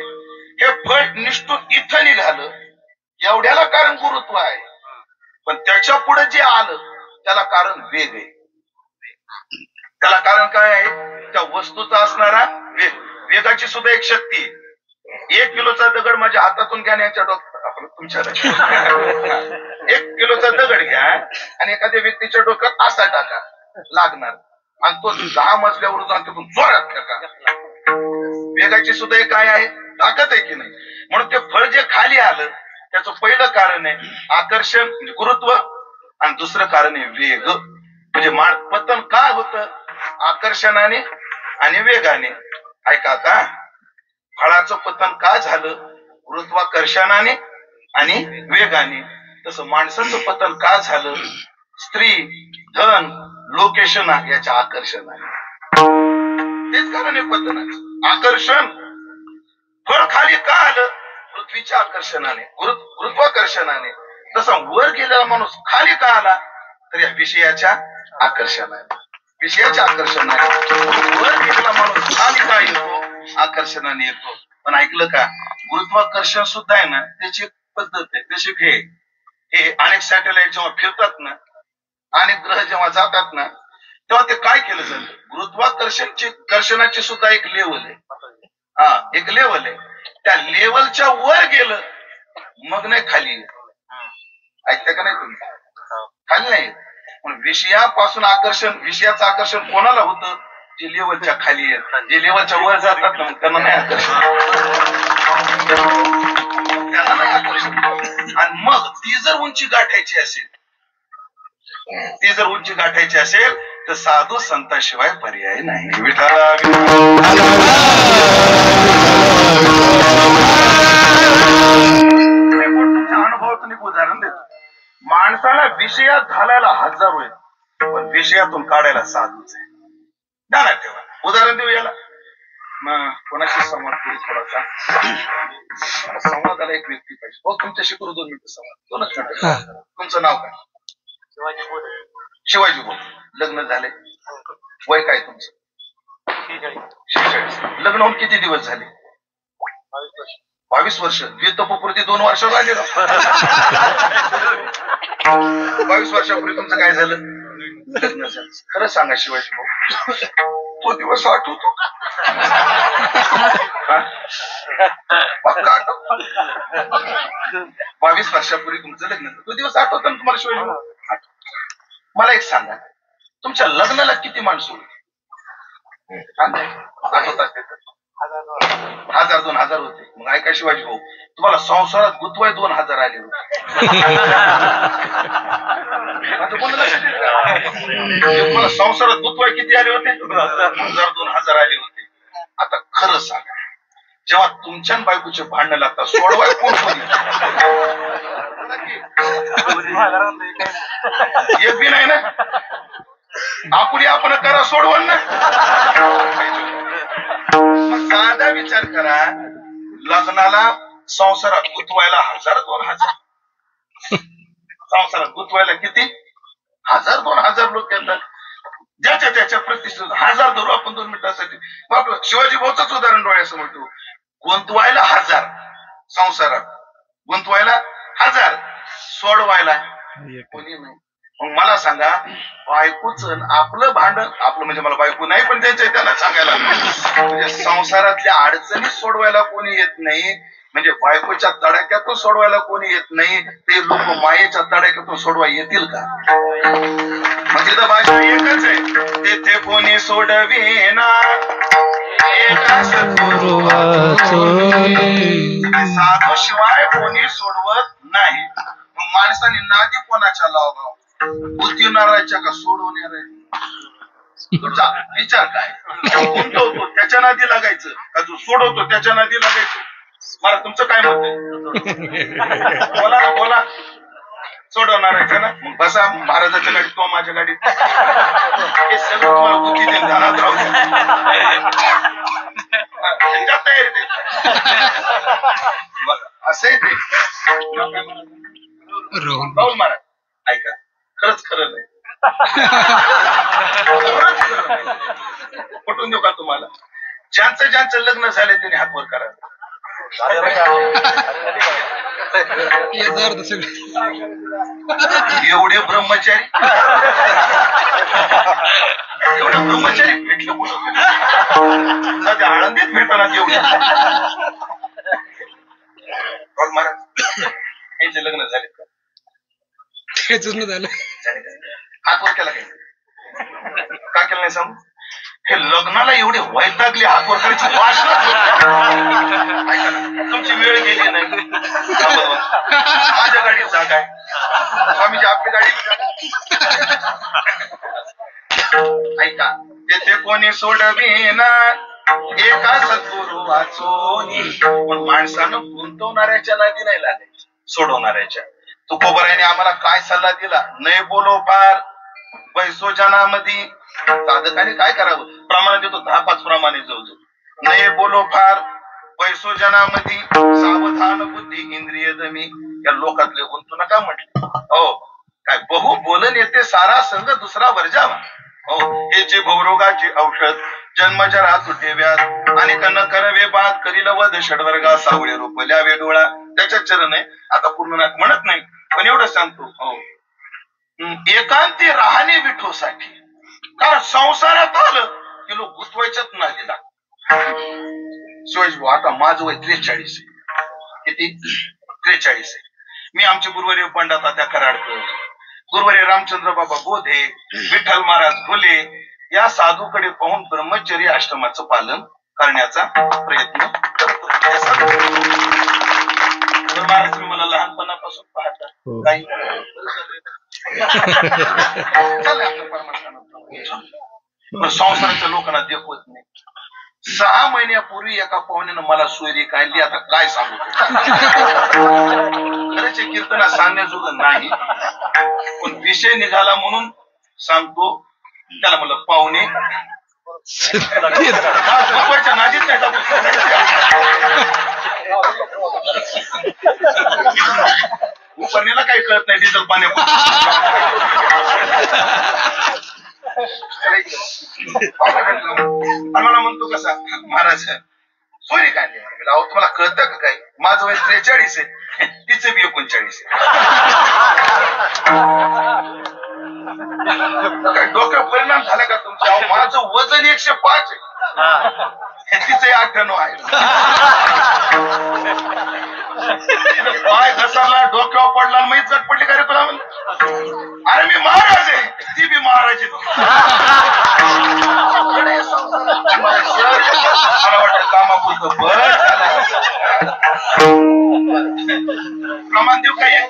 हे फळ निष्ठून इथं निघालं एवढ्याला कारण गुरुत्व आहे, पण त्याच्या पुढे जे आलं त्याला कारण वेग आहे. त्याला कारण काय आहे? त्या वस्तूचा असणारा वेग. वेगाची सुद्धा एक शक्ती आहे. 1 किलोचा दगड माझ्या हातातून घ्या, याच्या डोक्यात तुमच्या 1 किलोचा दगड घ्या आणि एखाद्या व्यक्तीच्या डोक्यात असा टाका, लागणार. आणि तो 10 मजल्यावर जाऊन तिथून जोरात टाका. वेगाची सुद्धा एक काय आहे? ताकद आहे की नाही? म्हणून ते फळ जे खाली आलं त्याचं पहिलं कारण आहे आकर्षण म्हणजे गुरुत्व, आणि दुसरं कारण आहे वेग. म्हणजे पतन का होतं? आकर्षणाने आणि वेगाने. ऐका आता, फळाचं पतन का झालं? गुरुत्वाकर्षणाने आणि वेगाने. तसं माणसाचं पतन का झालं? स्त्री, धन, लोकेशन याच्या आकर्षणाने. तेच कारण आहे पतनाचं. आकर्षण. फळ खाली का आलं? पृथ्वीच्या आकर्षणाने, गुरुत्वाकर्षणाने. तसा वर गेलेला माणूस खाली का आला? तर या विषयाच्या आकर्षणाने. विषयाच्या आकर्षणाने वर गेलेला माणूस खाली का येतो? आकर्षणाने येतो. पण ऐकलं का, गुरुत्वाकर्षण सुद्धा आहे ना, त्याची एक पद्धत आहे. त्याची हे अनेक सॅटेलाइट जेव्हा फिरतात ना, अनेक ग्रह जेव्हा जातात ना, तेव्हा ते काय केलं जातं? गुरुत्वाकर्षणाची सुद्धा एक लेवल आहे. एक लेवल आहे. त्या लेवलच्या वर गेलं मग नाही खाली येत. ऐकता का नाही तुम्ही? खाली नाही. पण विषयापासून आकर्षण, विषयाचं आकर्षण कोणाला होतं? जे लेवलच्या खाली येत. जे लेवलच्या वर जातात ना, त्यांना नाही आकर्षण. त्यांना नाही आकर्षण. आणि मग ती जर उंची गाठायची असेल, तर साधू संताशिवाय पर्याय नाही. विठाला तुमच्या अनुभवातून एक उदाहरण देतो. माणसाला विषयात घालायला हजारो आहेत, पण विषयातून काढायला साधूच आहे. ध्यानात ठेवा. उदाहरण देऊ याला. कोणाशी संवाद करू? थोडासा संवादाला एक व्यक्ती पाहिजे. हो, तुमच्याशी करू 2 मिनिटं संवाद. 2च मिनिटं. तुमचं नाव काय? शिवाजी बोल. लग्न झाले? वय काय तुमचं? 46. लग्न होऊन किती दिवस झाले? 22 वर्ष. द्वितपपूर्ती 2 वर्षावर आले. 22 वर्षापूर्वी तुमचं काय झालं? लग्न झालं. खरं सांगा शिवाजी भाऊ, तो दिवस आठवतो का? पक्का आठवतो? 22 वर्षापूर्वी तुमचं लग्न झालं, तो दिवस आठवतो ना तुम्हाला शिवाजी भाऊ? मला एक सांगा, तुमच्या लग्नाला किती माणसं होती? आठवत असते तर 1000-2000 होते. मग ऐका शिवाजी भाऊ, तुम्हाला संसारात गुंतवाय 2000 आले होते. तुम्हाला संसारात गुंतवाय किती आले होते? 1000-2000 आले होते. आता खरं सांगा, जेव्हा तुमच्या बायकोचे भांडण लागतात, सोडवाय कोण कोणी? एक बी नाही ना. आपण करा सोडवण ना. मग साधा विचार करा, लग्नाला संसारात गुंतवायला 1000-2000. संसारात गुंतवायला किती? 1000-2000 लोक येतात. ज्याच्या त्याच्या प्रतिष्ठित 1000 धरू आपण 2 मिनिटासाठी. आपलं शिवाजी भाऊच उदाहरण डोळ्यासमोर ठेवू. गुंतवायला 1000 संसारात, गुंतवायला 1000, सोडवायला कोणी नाही. मग मला सांगा, बायकोच आपलं भांडण, आपलं म्हणजे मला बायको नाही पण त्यांच्या त्यांना सांगायला, म्हणजे संसारातल्या अडचणी सोडवायला कोणी येत नाही, म्हणजे बायकोच्या तडाख्यातून सोडवायला कोणी येत नाही, ते लोक मायेच्या तडाख्यातून सोडवा येतील का? म्हणजे तर भाषा एकच आहे, तेथे कोणी सोडविना साधू शिवाय कोणी सोडवत नाही. माणसाने नादी कोणाच्या लावावं? बुद्धिवणाऱ्याच्या का सोडवणाऱ्या? तुमचा विचार काय? गुंतवतो त्याच्या नादी लागायचं का तू सोडवतो त्याच्या नादी लागायचं? मला तुमचं काय मत आहे? बोला ना, बोला. सोडवणाऱ्याच्या ना, मग बसा महाराजाच्या गाडीत किंवा माझ्या गाडीत. हे सगळं तुम्हाला बुद्धी देऊन ध्यानात राहू द्या. तयारी दे. असं आहे ते राहुल महाराज. ऐका, खरंच खरं नाही. पटवून देऊ का तुम्हाला? ज्यांचं लग्न झालंय त्यांनी हात वर करा. एवढे ब्रह्मचारी भेटले कुठं? सध्या आळंदीत भेटणार एवढे. महाराज यांचे लग्न झाले का? झालं. हात वर केला काय केलं नाही सांगू? हे लग्नाला एवढे वैतागले हात वर करायची वासना. तुमची वेळ गेली नाही. माझ्या गाडीत जागा आहे. स्वामीजी आपली गाडी ऐका तेथे कोणी सोडविना एका सद्गुरु वाचोनी. पण माणसानं गुंतवणाऱ्याच्या नादी नाही लागायची, सोडवणाऱ्याच्या. तुकोबरायाने आम्हाला काय सल्ला दिला? नय बोलो फार पैसो जनामधी. साधकाने काय करावं? प्रमाण देतो 10-5 प्रमाणे जवळ. नय बोलो फार पैसो जनामधी सावधान बुद्धी इंद्रिय दमी. या लोकातले गुंतू नका म्हटलं. हो काय बहु बोलन येते सारा संघ दुसरा वर्जावा. हो हे जे भवरोगाचे औषध जन्मजरा तुटे व्याध आणि कन्न करवे बाद करील वध षडवर्गा सावळे रूप ल्यावे डोळा. त्याच्या चरण आहे. आता पूर्ण म्हणत नाही पण एवढं सांगतो. हो एकांती राहणे विठोसाठी. कारण संसारात आलं की लोक गुंतवायच्याच नादी लागतात. शिवाजी भाऊ आता माझं वय 43 आहे. किती? 43 आहे. मी आमचे गुरुवर्य पंडित तात्या कराडकर, गुरुवर्य रामचंद्र बाबा बोधे, विठ्ठल महाराज घोले या साधूकडे पाहून ब्रह्मचर्य आश्रमाचं पालन करण्याचा प्रयत्न करतो. महाराज तुम्ही मला लहानपणापासून पाहता काही संसाराच्या लोकांना देखवत नाही. 6 महिन्यापूर्वी एका पाहुण्यानं मला सोयरी काढली. आता काय सांगू? खरंच कीर्तना सांगण्याजोगं नाही पण विषय निघाला म्हणून सांगतो. त्याला म्हणलं पाहुणे नाजीत नाही टाकू. उपरणीला काही कळत नाही डिझेल पाण्या मला म्हणतो कसा महाराज सोयरी काढली. अहो तुम्हाला कळतं का काय? माझं वय 43 आहे, तिचं बी 39 आहे. डोक्यावर परिणाम झाला का तुमच्या? माझं वजन 105 आहे, तिचं 98 आहे. पाय घसरला, डोक्यावर पडला, मी चट पडली का रे तुला? अरे मी महाराज आहे, ती बी महाराज आहे. मला वाटतं कामापुरतं बस प्रमाण देऊ काय?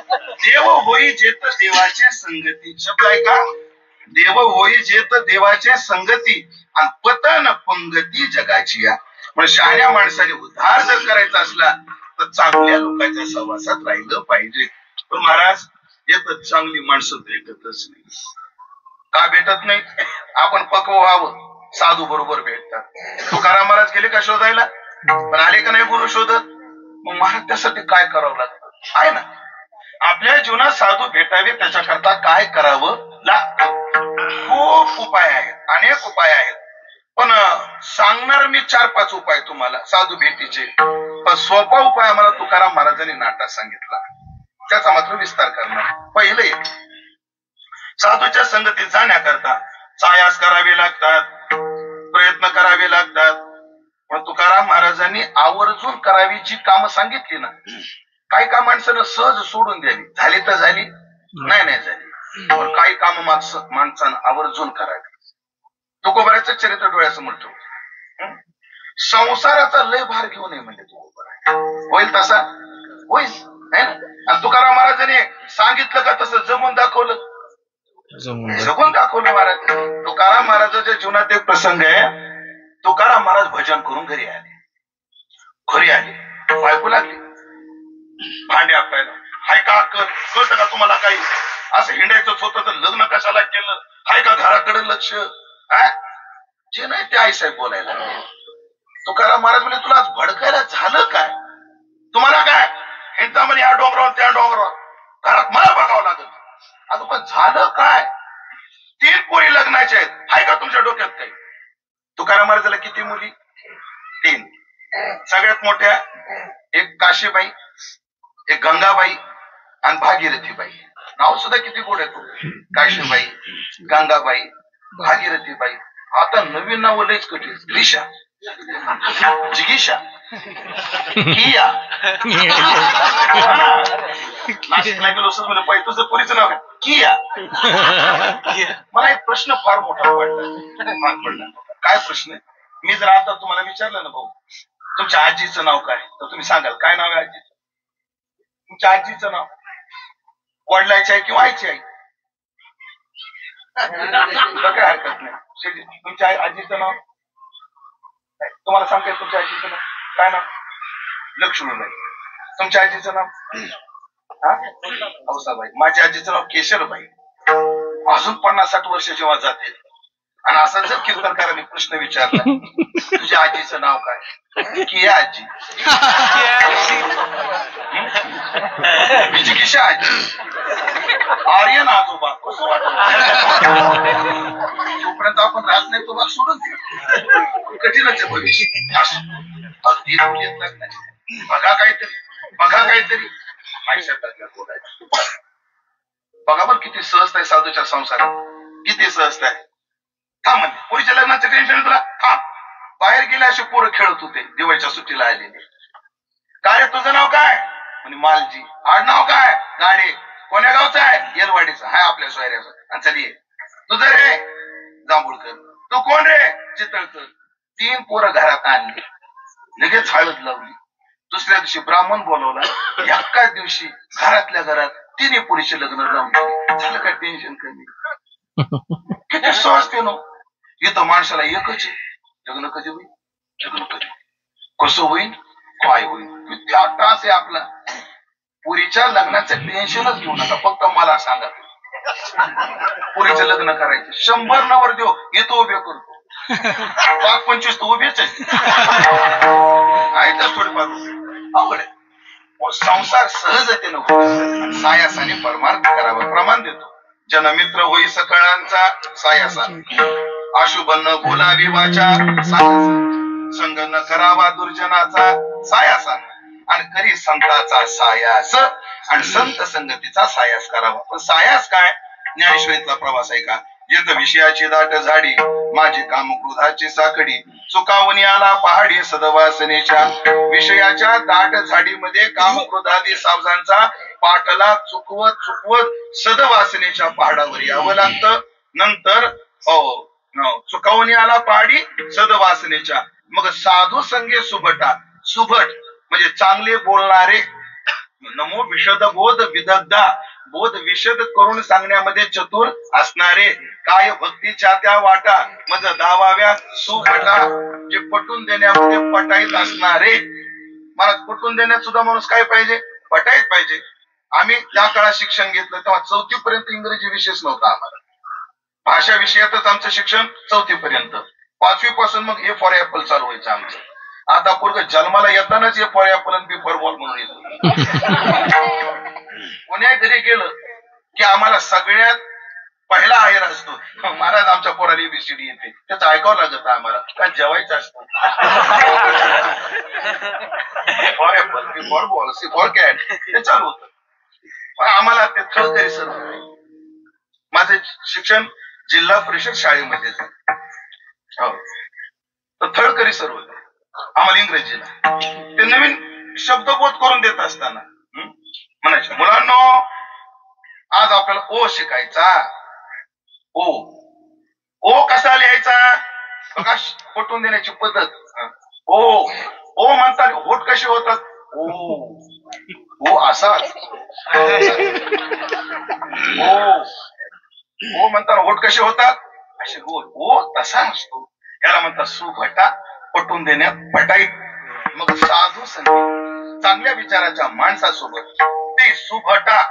देव होई जेत देवाचे संगती. शब्द आहे का? देव होई जेत देवाचे संगती आणि पतन पंगती जगाची. म्हणजे शहाण्या माणसाने उद्धार जर करायचा असला तर चांगल्या लोकांच्या सहवासात राहिलं पाहिजे. पण महाराज येतच चांगली माणसं भेटतच नाही. का भेटत नाही? आपण पक्व व्हावं. साधू बरोबर भेटतात. तुकाराम महाराज गेले का शोधायला? पण आले का नाही गुरु शोधत? मग महाराज त्यासाठी काय करावं लागतं आहे ना? आपल्या जीवनात साधू भेटावे त्याच्याकरता काय करावं लागतं? खूप उपाय आहेत, अनेक उपाय आहेत. पण सांगणार मी 4-5 उपाय तुम्हाला साधू भेटीचे. पण सोपा उपाय आम्हाला तुकाराम महाराजांनी नाटात सांगितला. त्याचा मात्र विस्तार करणार. पहिले साधूच्या संगतीत जाण्याकरता सायास करावे लागतात, प्रयत्न करावे लागतात. पण तुकाराम महाराजांनी आवर्जून करावी जी कामं सांगितली ना, काही काम माणसानं सहज सोडून द्यावी. झाली तर झाली, नाही झाली. पण काही काम माणसानं आवर्जून करावी. तुकोबराचं चरित्र डोळ्यासमोर ठेवतो. संसाराचा लय भार घेऊ नये म्हणजे तुकोबरा होईल तसा होईल. आणि तुकाराम महाराजांनी सांगितलं का तसं जमून दाखवलं. जगून दाखवलं महाराज. तुकाराम महाराजांच्या जीवनात एक प्रसंग आहे. तुकाराम महाराज भजन करून घरी आले. बायको लागली भांडे आपल्याला. हाय का कळतं का तुम्हाला काही? असं हिंडायचंच होतं तर लग्न कशाला केलं? हाय का घराकडे लक्ष? जे नाही ते आईसाहेब बोलायला. तुकाराम महाराज म्हणजे तुला आज भडकायला झालं काय? तुम्हाला काय हिंडता म्हणे या डोंगरावर त्या डोंगरावर, घरात मला बघावं लागत. आता पण झालं काय? 3 पोरी लग्नाच्या आहेत. हाय का तुमच्या डोक्यात काही? तुकाराम महाराजाला किती मुली? 3. सगळ्यात मोठ्या एक काशीबाई, एक गंगाबाई आणि भागीरथीबाई. नाव सुद्धा किती गोड आहे. काशीबाई, गंगाबाई, भागीरथीबाई. आता नवीन नाव लयच कठीण. त्रिशा, जिगीषा, किया. नाशिकला गेलो असं म्हणजे पाहिजे तुझं पुरीचं नाव किया. मला एक प्रश्न फार मोठा पडला. काय प्रश्न आहे? मी जर आता तुम्हाला विचारलं ना, भाऊ तुमच्या आजीचं नाव काय, तर तुम्ही सांगाल काय नाव आहे आजीचं? तुमच्या आजीचं नाव वडिलाची आई किंवा आईची आई. काय हरकत नाही. तुमच्या आजीचं नाव तुम्हाला सांगते. तुमच्या आजीचं नाव काय नाव? लक्ष्मीबाई. तुमच्या आजीचं नाव हौसाबाई. माझ्या आजीचं नाव केशरबाई. अजून 50-60 वर्ष जेव्हा जाते आणि असं जर कीर्तनकारांनी प्रश्न विचारला तुझ्या आजीचं नाव काय? किया आजी. विजिकिशा आजी. आर्यन आजोबा. कसं वाटत जोपर्यंत आपण राहत नाही तो भाग सोडून दे. कठीणच आहे भविष्य. अगदी येत नाही. बघा काहीतरी आयुष्यात बोलायचं. बघा बरं किती सहजता आहे साधूच्या संसारात. किती सहजता आहे. थांब म्हणजे पुढच्या लग्नाचं टेन्शन तुला. थांब. बाहेर गेले असे पोरं खेळत होते दिवाळीच्या सुट्टीला आलेले. काय रे तुझं नाव काय? म्हणजे मालजी. आडनाव काय? गाडे. कोण्या गावचा आहे? येलवाडीचा. हाय आपल्या सोयऱ्याचा. आणि चल ये. तुझं रे? जांभूळकर. तू कोण रे? चितळकर. 3 पोरं घरात आणली. लगेच हळद लावली. दुसऱ्या दिवशी ब्राह्मण बोलवला. एकाच दिवशी घरातल्या घरात 3 पोरीचे लग्न लावून दिले. झालं काय टेन्शन कमी. किती सहज ते नो. इथं माणसाला एकच आहे. लग्न कधी होईल? लग्न कधी? कसं होईल? काय होईल? किती त्रास आहे आपला. पुरीच्या लग्नाचं टेन्शनच घेऊ नका. फक्त मला सांगा पुरीचं लग्न करायचं. 100 नवर देऊ येतो उभे करतो. 25 तर उभेच आहे. थोडेफार अवघड आहे. संसार सहजतेनं होतो. सायासाने परमार्थ करावा. प्रमाण देतो. जनमित्र होई सकळांचा सायासान. अशुभ न बोलावी वाचा सायासान. संग न करावा दुर्जनाचा सायासान. आणि करी संताचा सायास आणि संत संगतीचा सायास करावा. पण सायास काय? ज्ञानेश्वरीतला प्रवास आहे का? जिथं विषयाची दाट झाडी माझी काम क्रोधाची साखडी चुकावणी आला पहाडी सदवासनेच्या. विषयाच्या दाट झाडीमध्ये काम क्रोधादी सावजांचा पाठला चुकवत सदवासनेच्या पहाडावर यावं लागतं. नंतर चुकावणी आला पहाडी सदवासनेच्या. मग साधू संगे सुभटा. सुभट म्हणजे चांगले बोलणारे. नमो विशद बोध विदग्धा. बोध विशद करून सांगण्यामध्ये चतुर असणारे. काय भक्तीच्या त्या वाटा मज दावाव्या सुभटा. जे पटून देण्यामध्ये पटाईत असणारे. मला पटून देण्यात सुद्धा माणूस काय पाहिजे? पटाईत पाहिजे. आम्ही ज्या काळात शिक्षण घेतलं तेव्हा 4थी पर्यंत इंग्रजी विषयच नव्हता आम्हाला. भाषा विषयातच आमचं शिक्षण 4थी पर्यंत. 5वी पासून मग ए फॉर ऍपल चालू व्हायचं आमचं. आता पूर्व जन्माला येतानाच ए फॉर ऍपल आणि बी फॉर बॉल म्हणून येतो. कोण्या घरी गेलं की आम्हाला सगळ्यात पहिला आहेर असतो. महाराज आमच्या पोराला एबीसीडी येते. त्याचं ऐकावं लागत आम्हाला. काय जेवायचं असतं. For apple, B for ball, C for cat ते चालू होतं. आम्हाला ते थळकरी सर. माझं शिक्षण जिल्हा परिषद शाळेमध्ये झालं. तर थळकरी सर होते आम्हाला इंग्रजीला. ते नवीन शब्दबोध करून देत असताना म्हणायचे मुलांनो आज आपल्याला ओ शिकायचा. ओ ओ कसा लिहायचा? बघा पटवून देण्याची पद्धत. ओ ओ म्हणतात होठ कसे होतात? ओ असा. ओ म्हणतात होठ कसे होतात? असे गोल. ओ तसा नसतो. याला म्हणतात सुभटा. पटवून देण्यात पटाईत. मग साधू संगती चांगल्या विचाराच्या माणसासोबत ते सुभटा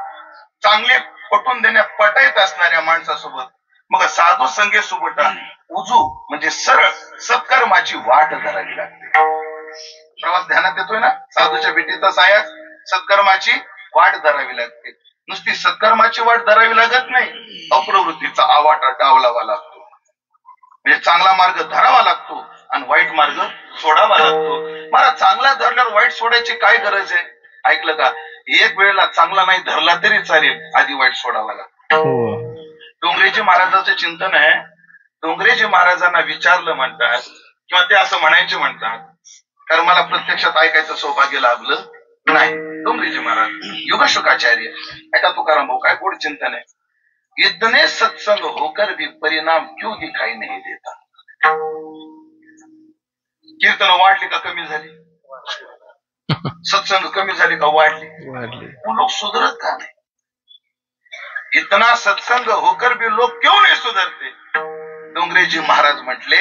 चांगले पटवून देण्यात पटाईत असणाऱ्या माणसासोबत मग साधू संगे सुभटा. उजू म्हणजे सरळ सत्कर्माची वाट धरावी लागते. प्रवास ध्यानात येतोय ना? साधूच्या भेटीचा सायास सत्कर्माची वाट धरावी लागते. नुसती सत्कर्माची वाट धरावी लागत नाही. अप्रवृत्तीचा आवाटा डावलावा लागतो. म्हणजे चांगला मार्ग धरावा लागतो आणि वाईट मार्ग सोडावा लागतो. मला चांगला धरल्यावर वाईट सोडायची काय गरज आहे? ऐकलं का? एक वेळेला चांगला नाही धरला तरी चालेल, आधी वाईट सोडावा लागतो. डोंगरेजी महाराजांचं चिंतन आहे. डोंगरेजी महाराजांना विचारलं म्हणतात किंवा ते असं म्हणायचे म्हणतात, कारण मला प्रत्यक्षात ऐकायचं सौभाग्य लाभलं नाही. डोंगरेजी महाराज युगशुकाचार्य ऐका तुकाराम भाऊ काय गोड चिंतन आहे. इतने सत्संग होकर भी परिणाम क्यों दिखाई नहीं देता? कीर्तन वाढली का कमी झाली? सत्संग कमी झाली का वाढली? लोक सुधरत का नाही? इतना सत्संग होकर भी लोग क्यों नहीं सुधरते? डोंगरे जी महाराज म्हटले,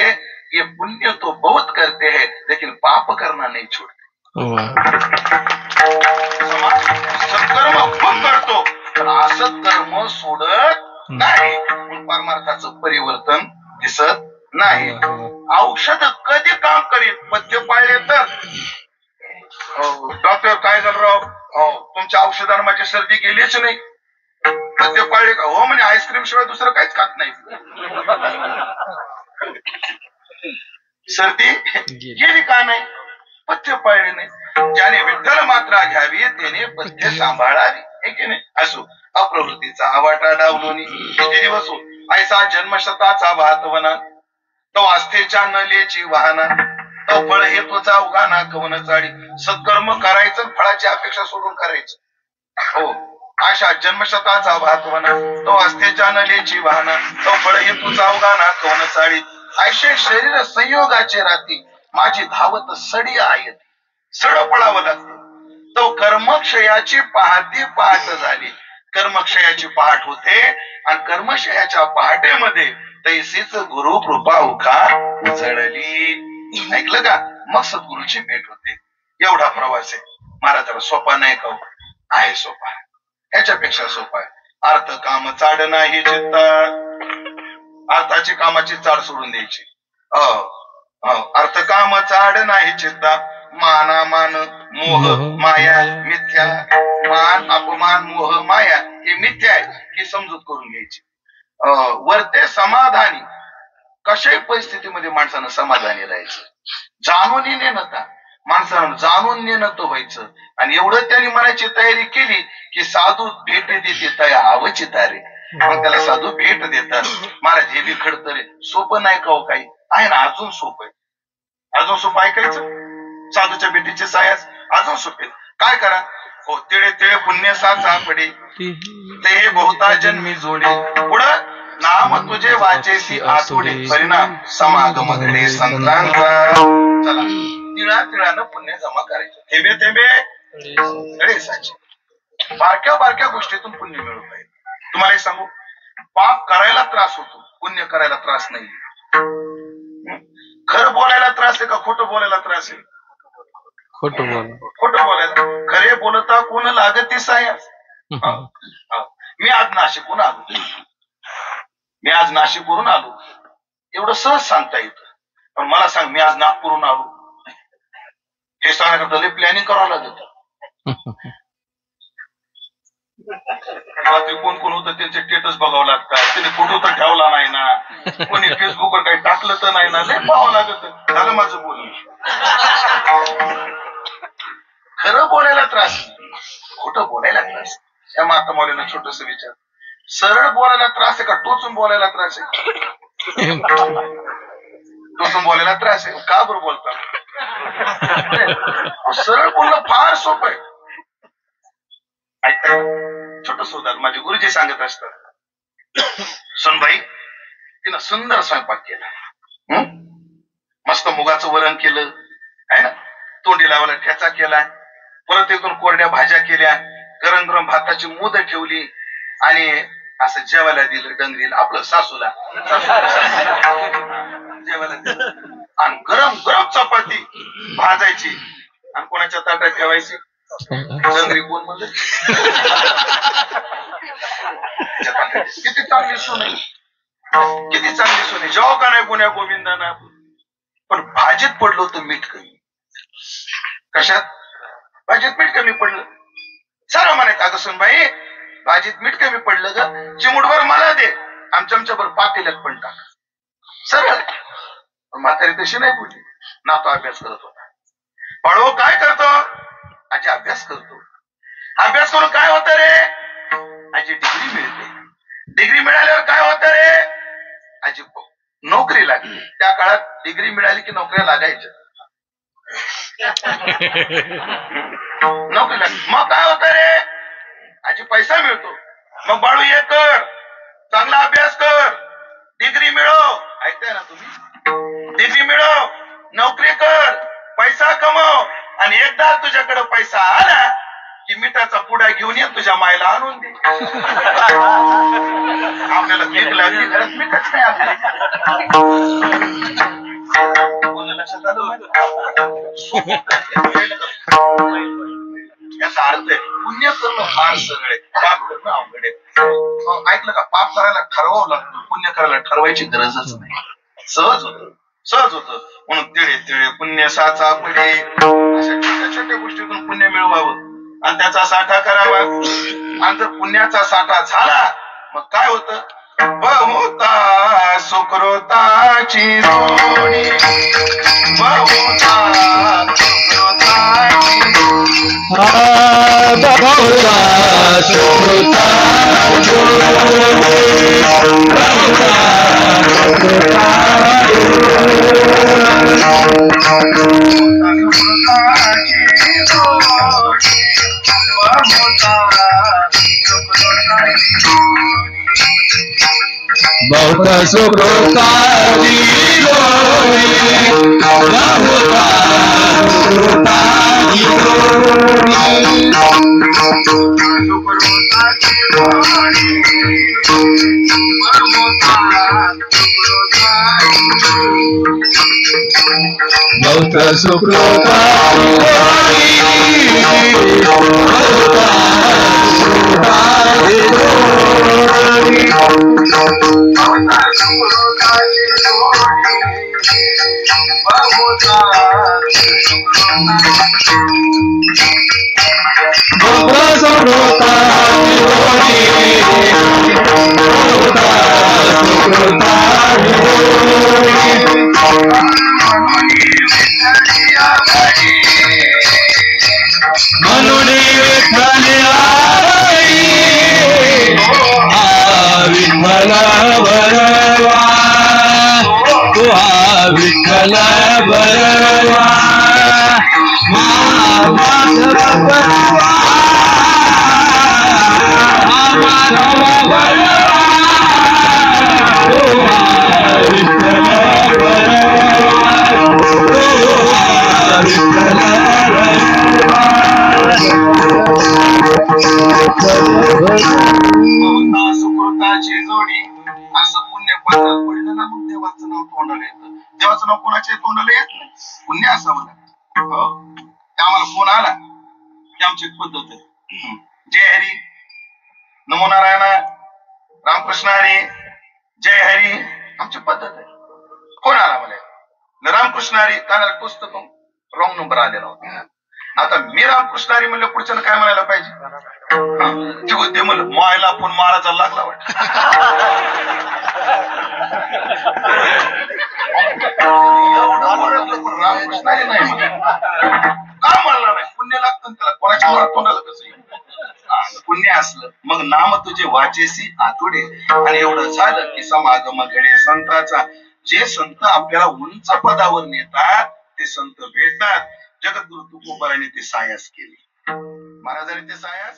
ये पुण्य तो बहुत करते हैं लेकिन पाप करना नहीं छोड़ते. सत्कर्म खूप करतो पण असत कर्म सोडत नाही. परमार्थाचं परिवर्तन दिसत नाही. औषध कधी काम करेल? पथ्य पाळले तर. डॉक्टर काय झालं राव? तुमच्या औषधाने माझी सर्दी गेलीच नाही. पथ्य पाळले का? हो म्हणे, आईस्क्रीम शिवाय दुसरं काहीच खात नाही. सर्दी गेली का नाही? पथ्य पाळले नाही. ज्याने विठ्ठल मात्रा घ्यावी त्याने पथ्य सांभाळावी. हे की नाही? असो अप्रवृत्तीचा आवाटा डावलोनी किती दिवस हो ऐसा जन्मशताचा वाहतवना तो आस्थेच्या नलेची वाहना तो फळ हे तोचा उगाना कवन चाडी. सत्कर्म करायचं, फळाची अपेक्षा सोडून करायचं. हो, अशा जन्मशताचा वाहतवना तो आस्थेच्या नलेची वाहना तो फळ हे तुझा उगाना कवन चाडी. ऐशे शरीर संयोगाचे राती माझी धावत सडी आहे. सड पळावं लागतं. तो कर्मक्षयाची पहाटी पहाट झाली. कर्मक्षयाची पहाट होते आणि कर्मक्षयाच्या पहाटेमध्ये तैसीच गुरु कृपा उखा उजळली. ऐकलं का? मग सद्गुरूची भेट होते. एवढा प्रवास आहे. महाराजाला सोपा नाही का? आहे सोपा. ह्याच्यापेक्षा सोपा आहे. अर्थ काम चाड नाही चित्तात. अर्थाची कामाची चाड सोडून द्यायची. अर्थ काम चाड नाही चित्ता. माना मान मोह माया मिथ्या. मान अपमान मोह माया हे मिथ्या आहे ही समजूत करून घ्यायची. वरते समाधानी. कशाही परिस्थितीमध्ये माणसानं समाधानी राहायचं. जाणून नेणता माणसानं जाणून नेणत व्हायचं. आणि एवढं त्यांनी म्हणायची तयारी केली की साधू भेट देते तया अवचितारे. मग त्याला साधू भेट देतात. महाराज हे बी खडतर सोपं नाही का? हो काही आहे ना, अजून सोपं आहे. अजून सोपं ऐकायचं. साधूच्या भेटीचे सायास अजून सोपे. काय करा? हो, तिळे तिळे पुण्य साचा पडे ते बहुता जन्मी जोडे. पुढं नाम तुझे वाचेसी आतुडे परिणाम समागम घडे संतांचा. चला, तिळा तिळानं पुण्य जमा करायचं. थेंबे थेंबे घडे साचे. बारक्या बारक्या गोष्टीतून पुण्य मिळवत आहे. तुम्हाला एक सांगू, पाप करायला त्रास होतो, पुण्य करायला त्रास नाही. खरं बोलायला त्रास आहे का खोटं बोलायला त्रास आहे? खोटं बोलायला. खरे बोलता कोण लागते सायास. मी आज नाशिकहून आलो. एवढं सहज सांगता येतं. पण मला सांग, मी आज नागपूरहून आलो हे सांगण्याकरता लय प्लॅनिंग करावं लागत. रात्री कोण कोण होतं त्यांचे स्टेटस बघावं लागतात. त्याने फोटो तर ठेवला नाही ना, कोणी फेसबुकवर काही टाकलं तर नाही ना, लय पाहावं लागत. झालं माझं बोलणं. खरं बोलायला त्रास, खोटं बोलायला त्रास. या माता मौलीनं छोटस विचार, सरळ बोलायला त्रास आहे का टोचून बोलायला त्रास आहे? टोचून बोलायला त्रास आहे. का बरं बोलता? सरळ बोलणं फार सोपं आहे. छोटस उदाहरण माझे गुरुजी सांगत असतात. सुनबाई तिनं सुंदर स्वयंपाक केला. मस्त मुगाचं वरण केलं आहे ना, तोंडी लावायला ठेचा केला, परत इथून कोरड्या भाज्या केल्या, गरम गरम भाताची मुद ठेवली आणि असं जेवायला दिलं डंगरीला, आपलं सासूला जेवायला दिलं. आणि गरम गरम चपाती भाजायची आणि कोणाच्या ताटात ठेवायची. डंगरी कोण म्हणलं? किती चांगली सोने, किती चांगली सोने. जेव्हा का नाही गुन्ह्या गोविंदाना. पण भाजीत पडलं होतं मीठ कमी. कशात? भाजीत मीठ कमी पडलं. सारा म्हणायचं, अगं सुनबाई भाजीत मीठ कमी पडलं ग, चिमुडभर मला दे, आमच्याभर पातेल्यात पण टाक. सरळ. म्हातारी तशी नाही बोलली. नातो अभ्यास करत होता. पळो काय करतो? आजी अभ्यास करतो. अभ्यास करून काय होतं रे? आजी डिग्री मिळते. डिग्री मिळाल्यावर काय होतं रे? आजी नोकरी लागली. त्या काळात डिग्री मिळाली की नोकऱ्या लागायच्या. नोकरी लागली. मग काय होतं रे? आजी पैसा मिळतो. मग बाळू ये कर, चांगला अभ्यास कर, डिग्री मिळव. ऐकताय ना तुम्ही? डिग्री मिळव, नोकरी कर, पैसा कमव. आणि एकदा तुझ्याकडे पैसा आला की मिठाचा पुडा घेऊन ये तुझ्या मायला आणून दे. आपल्याला भीक लागली घरात मिठच नाही आपली. लक्षात आलं याचा अर्थ आहे पुण्य करणं फार सरळ आहे, पाप करणं अवघड आहे. ऐकलं का? पाप करायला ठरवावं लागतं, पुण्य करायला ठरवायची गरजच नाही. सहज होत. म्हणून तिळे पुण्य साचा पडे, अशा छोट्या छोट्या गोष्टीतून पुण्य मिळवावं आणि त्याचा साठा करावा. आणि जर पुण्याचा साठा झाला मग काय होतं? बहुता सुकृताची जोडी, बहुता सुकृताची बहुत सुकृताची जोडी, बहुत सुकृताची म्हणून विठ्ठल विठ्ठल बरवा, विठ्ठल बरवा, माधव बरवा, माधव बरवा, विठ्ठल बहुता सुकृताची जोडी. असं पुण्य पात्रात पडलं ना मग देवाचं नाव तोंडाला येतं. देवाचं नाव कोणाच्या तोंडाला येत नाही, पुण्य असावं लागतं. हो, आम्हाला फोन आला की आमची एक पद्धत आहे. जय हरी, नमो नारायण, रामकृष्ण हरी, जय हरी, आमची पद्धत आहे. फोन आला मला रामकृष्ण हरी, कानाला पुस्तक रॉंग नंबर आलेला होता. आता मी रामकृष्ण हरी म्हणलं, पुढच्यानं काय म्हणायला पाहिजे? ते म्हणलं मायला फोन मारायचा लागला वाटत. रामकृष्ण हरी नाही का म्हणला नाही? पुण्य लागतं त्याला, कोणाच्या वरात तोंडाला कसं पुण्य असलं मग नाम तुझे वाचेसी आतुडे. आणि एवढं झालं की समागम घडे संताचा. जे संत आपल्याला उंच पदावर नेतात ते संत भेटतात. जगद्गुरु तुकोबाराने ते सायास केले, महाराजांनी ते सायास